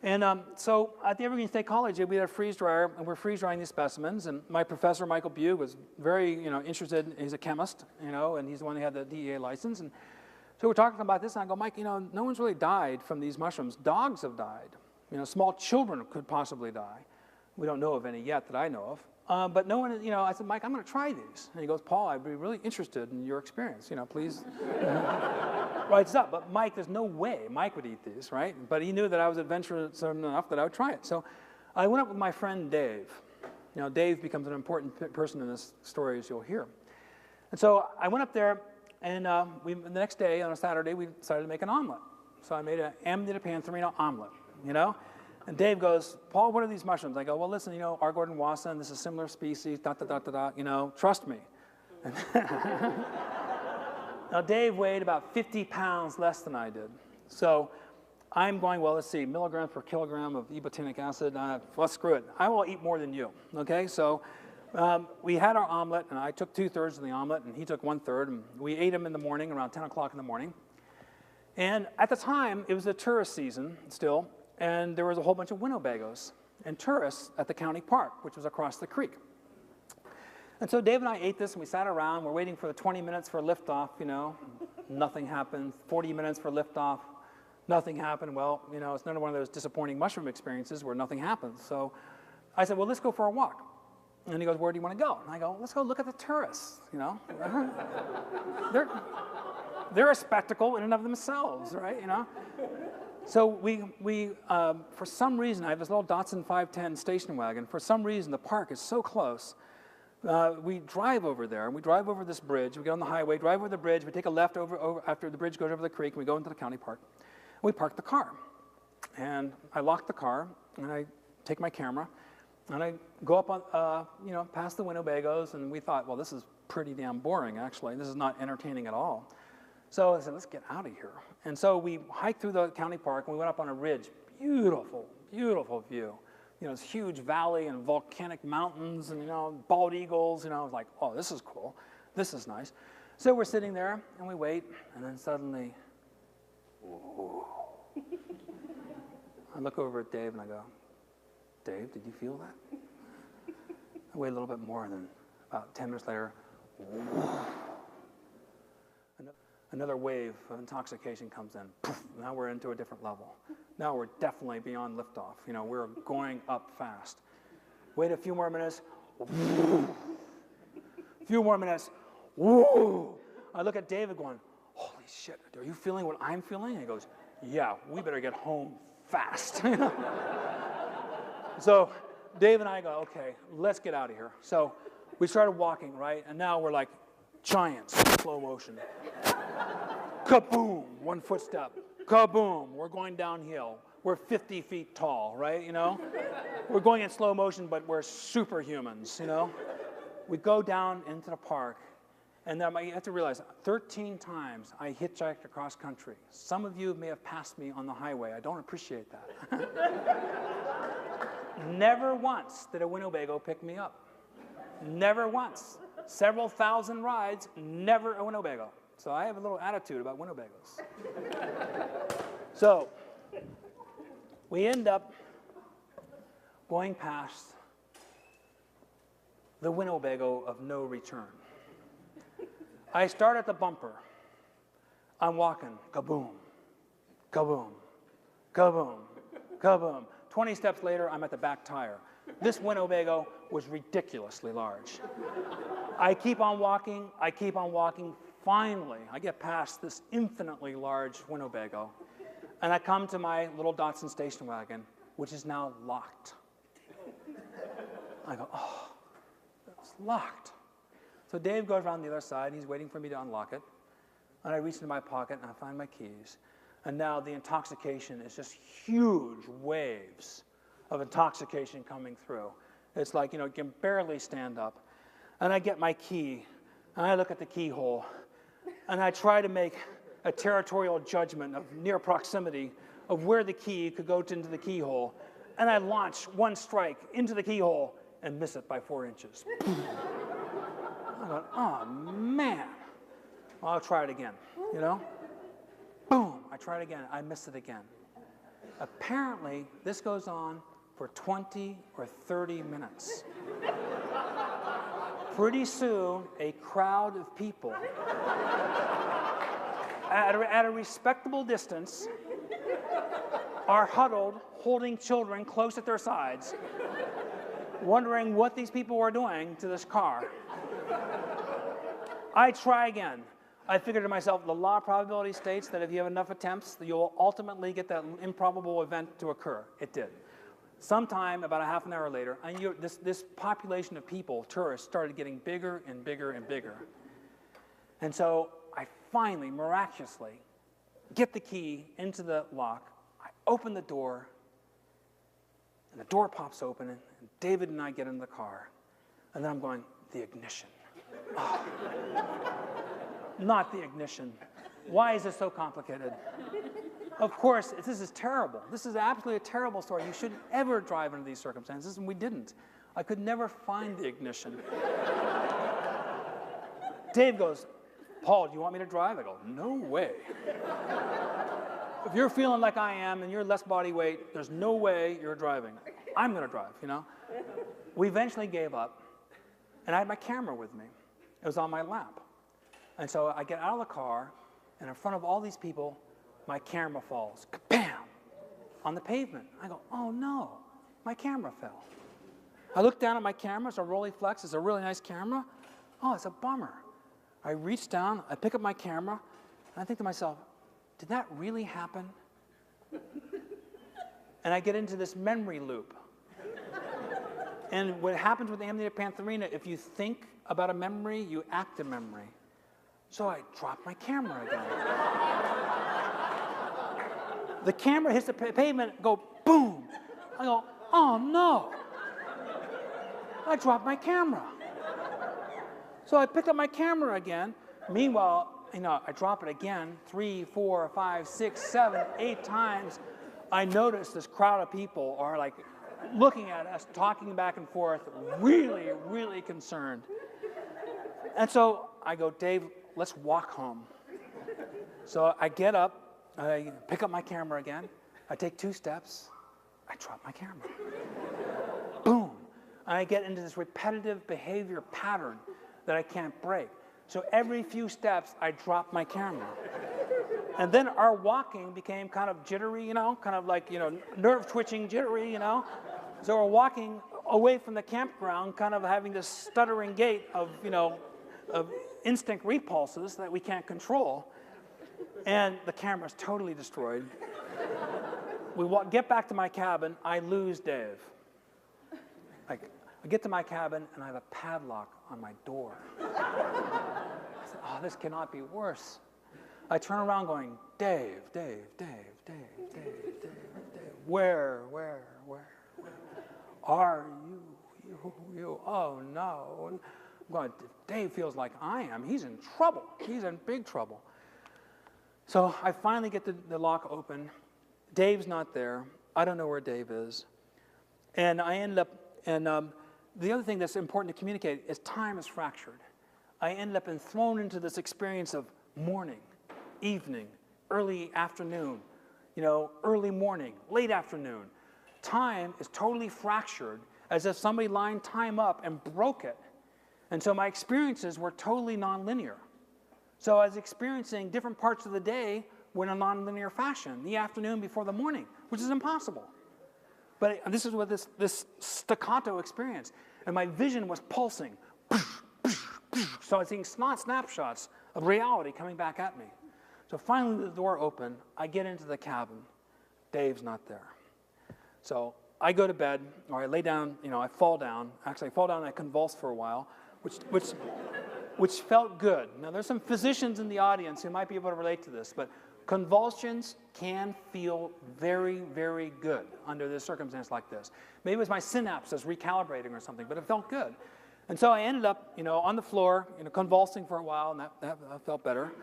And so at the Evergreen State College, we had a freeze dryer, and we're freeze drying these specimens. And my professor, Michael Bugh, was very, you know, interested. He's a chemist, you know, and he's the one who had the DEA license. And so we're talking about this, and I go, Mike, you know, no one's really died from these mushrooms. Dogs have died. You know, small children could possibly die. We don't know of any yet that I know of. But no one, you know, I said, Mike, I'm going to try these. And he goes, Paul, I'd be really interested in your experience. You know, please write this up. But Mike, there's no way Mike would eat these, right? But he knew that I was adventurous enough that I would try it. So I went up with my friend Dave. You know, Dave becomes an important person in this story, as you'll hear. And so I went up there, and the next day, on a Saturday, we decided to make an omelet. So I made an Amanita pantherina omelet, you know? And Dave goes, Paul, what are these mushrooms? I go, well, listen, you know, R. Gordon Wasson, this is a similar species, you know, trust me. Now, Dave weighed about 50 pounds less than I did. So I'm going, well, let's see, milligrams per kilogram of ebotenic acid. Well, screw it. I will eat more than you, okay? So we had our omelet, and I took 2/3 of the omelet, and he took 1/3. And we ate them in the morning, around 10 o'clock in the morning. And at the time, it was the tourist season still, and there was a whole bunch of Winnebagos and tourists at the county park, which was across the creek. And so Dave and I ate this, and we sat around. We're waiting for the 20 minutes for liftoff, you know. Nothing happened. 40 minutes for liftoff. Nothing happened. Well, you know, it's another one of those disappointing mushroom experiences where nothing happens. So I said, well, let's go for a walk. And he goes, where do you want to go? And I go, let's go look at the tourists, you know. They're a spectacle in and of themselves, right, you know. So we for some reason, I have this little Datsun 510 station wagon. For some reason, the park is so close. We drive over there, and we drive over this bridge. We get on the highway, drive over the bridge. We take a left over after the bridge goes over the creek, and we go into the county park. We park the car. And I lock the car, and I take my camera, and I go up on, past the Winnebagos, and we thought, well, this is pretty damn boring, actually. This is not entertaining at all. So I said, let's get out of here. And so we hiked through the county park, and we went up on a ridge. Beautiful, beautiful view. This huge valley and volcanic mountains and, bald eagles. I was like, oh, this is cool. This is nice. So we're sitting there, and we wait, and then suddenly, whoa. I look over at Dave, and I go, Dave, did you feel that? I wait a little bit more, and then about 10 minutes later, whoa. Another wave of intoxication comes in. Poof, now we're into a different level. Now we're definitely beyond liftoff. We're going up fast. Wait a few more minutes. A few more minutes. Whoa! I look at David going, holy shit, are you feeling what I'm feeling? And he goes, yeah, we better get home fast. So Dave and I go, okay, let's get out of here. So we started walking, right? And now we're like giants in slow motion. Kaboom, one footstep. Kaboom, we're going downhill. We're 50 feet tall, right? We're going in slow motion, but we're superhumans, We go down into the park, and then you have to realize, 13 times I hitchhiked across country. Some of you may have passed me on the highway. I don't appreciate that. Never once did a Winnebago pick me up. Never once. Several thousand rides, never a Winnebago. So I have a little attitude about Winnebagos. So we end up going past the Winnebago of no return. I start at the bumper. I'm walking. Kaboom, kaboom, kaboom, kaboom. 20 steps later, I'm at the back tire. This Winnebago was ridiculously large. I keep on walking. I keep on walking. Finally, I get past this infinitely large Winnebago, and I come to my little Datsun station wagon, which is now locked. I go, oh, it's locked. So Dave goes around the other side. He's waiting for me to unlock it, and I reach into my pocket, and I find my keys. And now the intoxication is just huge waves of intoxication coming through. It's like, you can barely stand up. And I get my key, and I look at the keyhole, and I try to make a territorial judgment of near proximity of where the key could go into the keyhole. And I launch one strike into the keyhole and miss it by 4 inches. I go, oh, man. Well, I'll try it again, Boom, I try it again. I miss it again. Apparently, this goes on for 20 or 30 minutes. Pretty soon, a crowd of people at a respectable distance are huddled, holding children close at their sides, wondering what these people were doing to this car. I try again. I figured to myself, the law of probability states that if you have enough attempts, you'll ultimately get that improbable event to occur. It did. Sometime, about a half an hour later, this population of people, tourists, started getting bigger and bigger and bigger. And so I finally, miraculously, get the key into the lock. I open the door, and the door pops open, and David and I get in the car. And then I'm going, the ignition. Oh. Not the ignition. Why is this so complicated? Of course, this is terrible. This is absolutely a terrible story. You shouldn't ever drive under these circumstances, and we didn't. I could never find the ignition. Dave goes, Paul, do you want me to drive? I go, no way. If you're feeling like I am and you're less body weight, there's no way you're driving. I'm going to drive, We eventually gave up, and I had my camera with me. It was on my lap. And so I get out of the car, and in front of all these people, my camera falls, bam, on the pavement. I go, oh no, my camera fell. I look down at my camera, it's a Rolleiflex, it's a really nice camera. Oh, it's a bummer. I reach down, I pick up my camera, and I think to myself, did that really happen? And I get into this memory loop. And what happens with Amanita pantherina, if you think about a memory, you act a memory. So I drop my camera again. The camera hits the pavement, go boom. I go, oh no, I dropped my camera. So I picked up my camera again. Meanwhile, I drop it again, 3, 4, 5, 6, 7, 8 times. I notice this crowd of people are like looking at us, talking back and forth, really, really concerned. And so I go, Dave, let's walk home. So I get up, I pick up my camera again, I take 2 steps, I drop my camera. Boom. And I get into this repetitive behavior pattern that I can't break. So every few steps, I drop my camera. And then our walking became kind of jittery, kind of like, nerve-twitching jittery, So we're walking away from the campground, kind of having this stuttering gait of, of instinct repulses that we can't control. And the camera's totally destroyed. We get back to my cabin, I lose Dave. I get to my cabin, and I have a padlock on my door. I said, oh, this cannot be worse. I turn around going, Dave, Dave, Dave, Dave, Dave, Dave, Dave. Where are you? Oh, no. I'm going, Dave feels like I am. He's in trouble. He's in big trouble. So I finally get the lock open. Dave's not there. I don't know where Dave is. And I ended up, the other thing that's important to communicate is time is fractured. I ended up thrown into this experience of morning, evening, early afternoon, early morning, late afternoon. Time is totally fractured, as if somebody lined time up and broke it. And so my experiences were totally nonlinear. So I was experiencing different parts of the day in a nonlinear fashion, the afternoon before the morning, which is impossible. But this is what this staccato experience. And my vision was pulsing. So I was seeing snapshots of reality coming back at me. So finally the door opened. I get into the cabin. Dave's not there. So I go to bed, or I lay down, I fall down. Actually, I fall down and I convulse for a while, which felt good. Now, there's some physicians in the audience who might be able to relate to this, but convulsions can feel very, very good under this circumstance like this. Maybe it was my synapses recalibrating or something, but it felt good. And so I ended up, on the floor, convulsing for a while, and that felt better.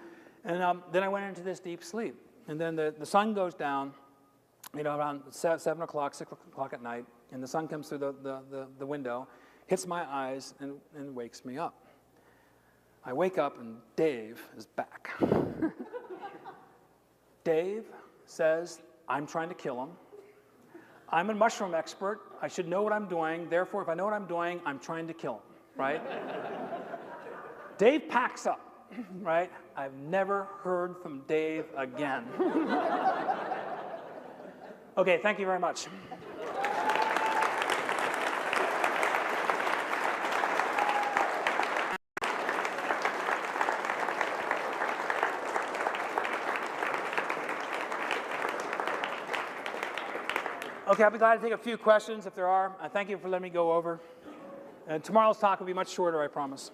And then I went into this deep sleep. And then the sun goes down, around 7 o'clock, 6 o'clock at night, and the sun comes through the window, hits my eyes, and wakes me up. I wake up, and Dave is back. Dave says, I'm trying to kill him. I'm a mushroom expert. I should know what I'm doing. Therefore, if I know what I'm doing, I'm trying to kill him, right? Dave packs up, right? I've never heard from Dave again. Okay, thank you very much. Okay, I'll be glad to take a few questions if there are. Thank you for letting me go over. And tomorrow's talk will be much shorter, I promise.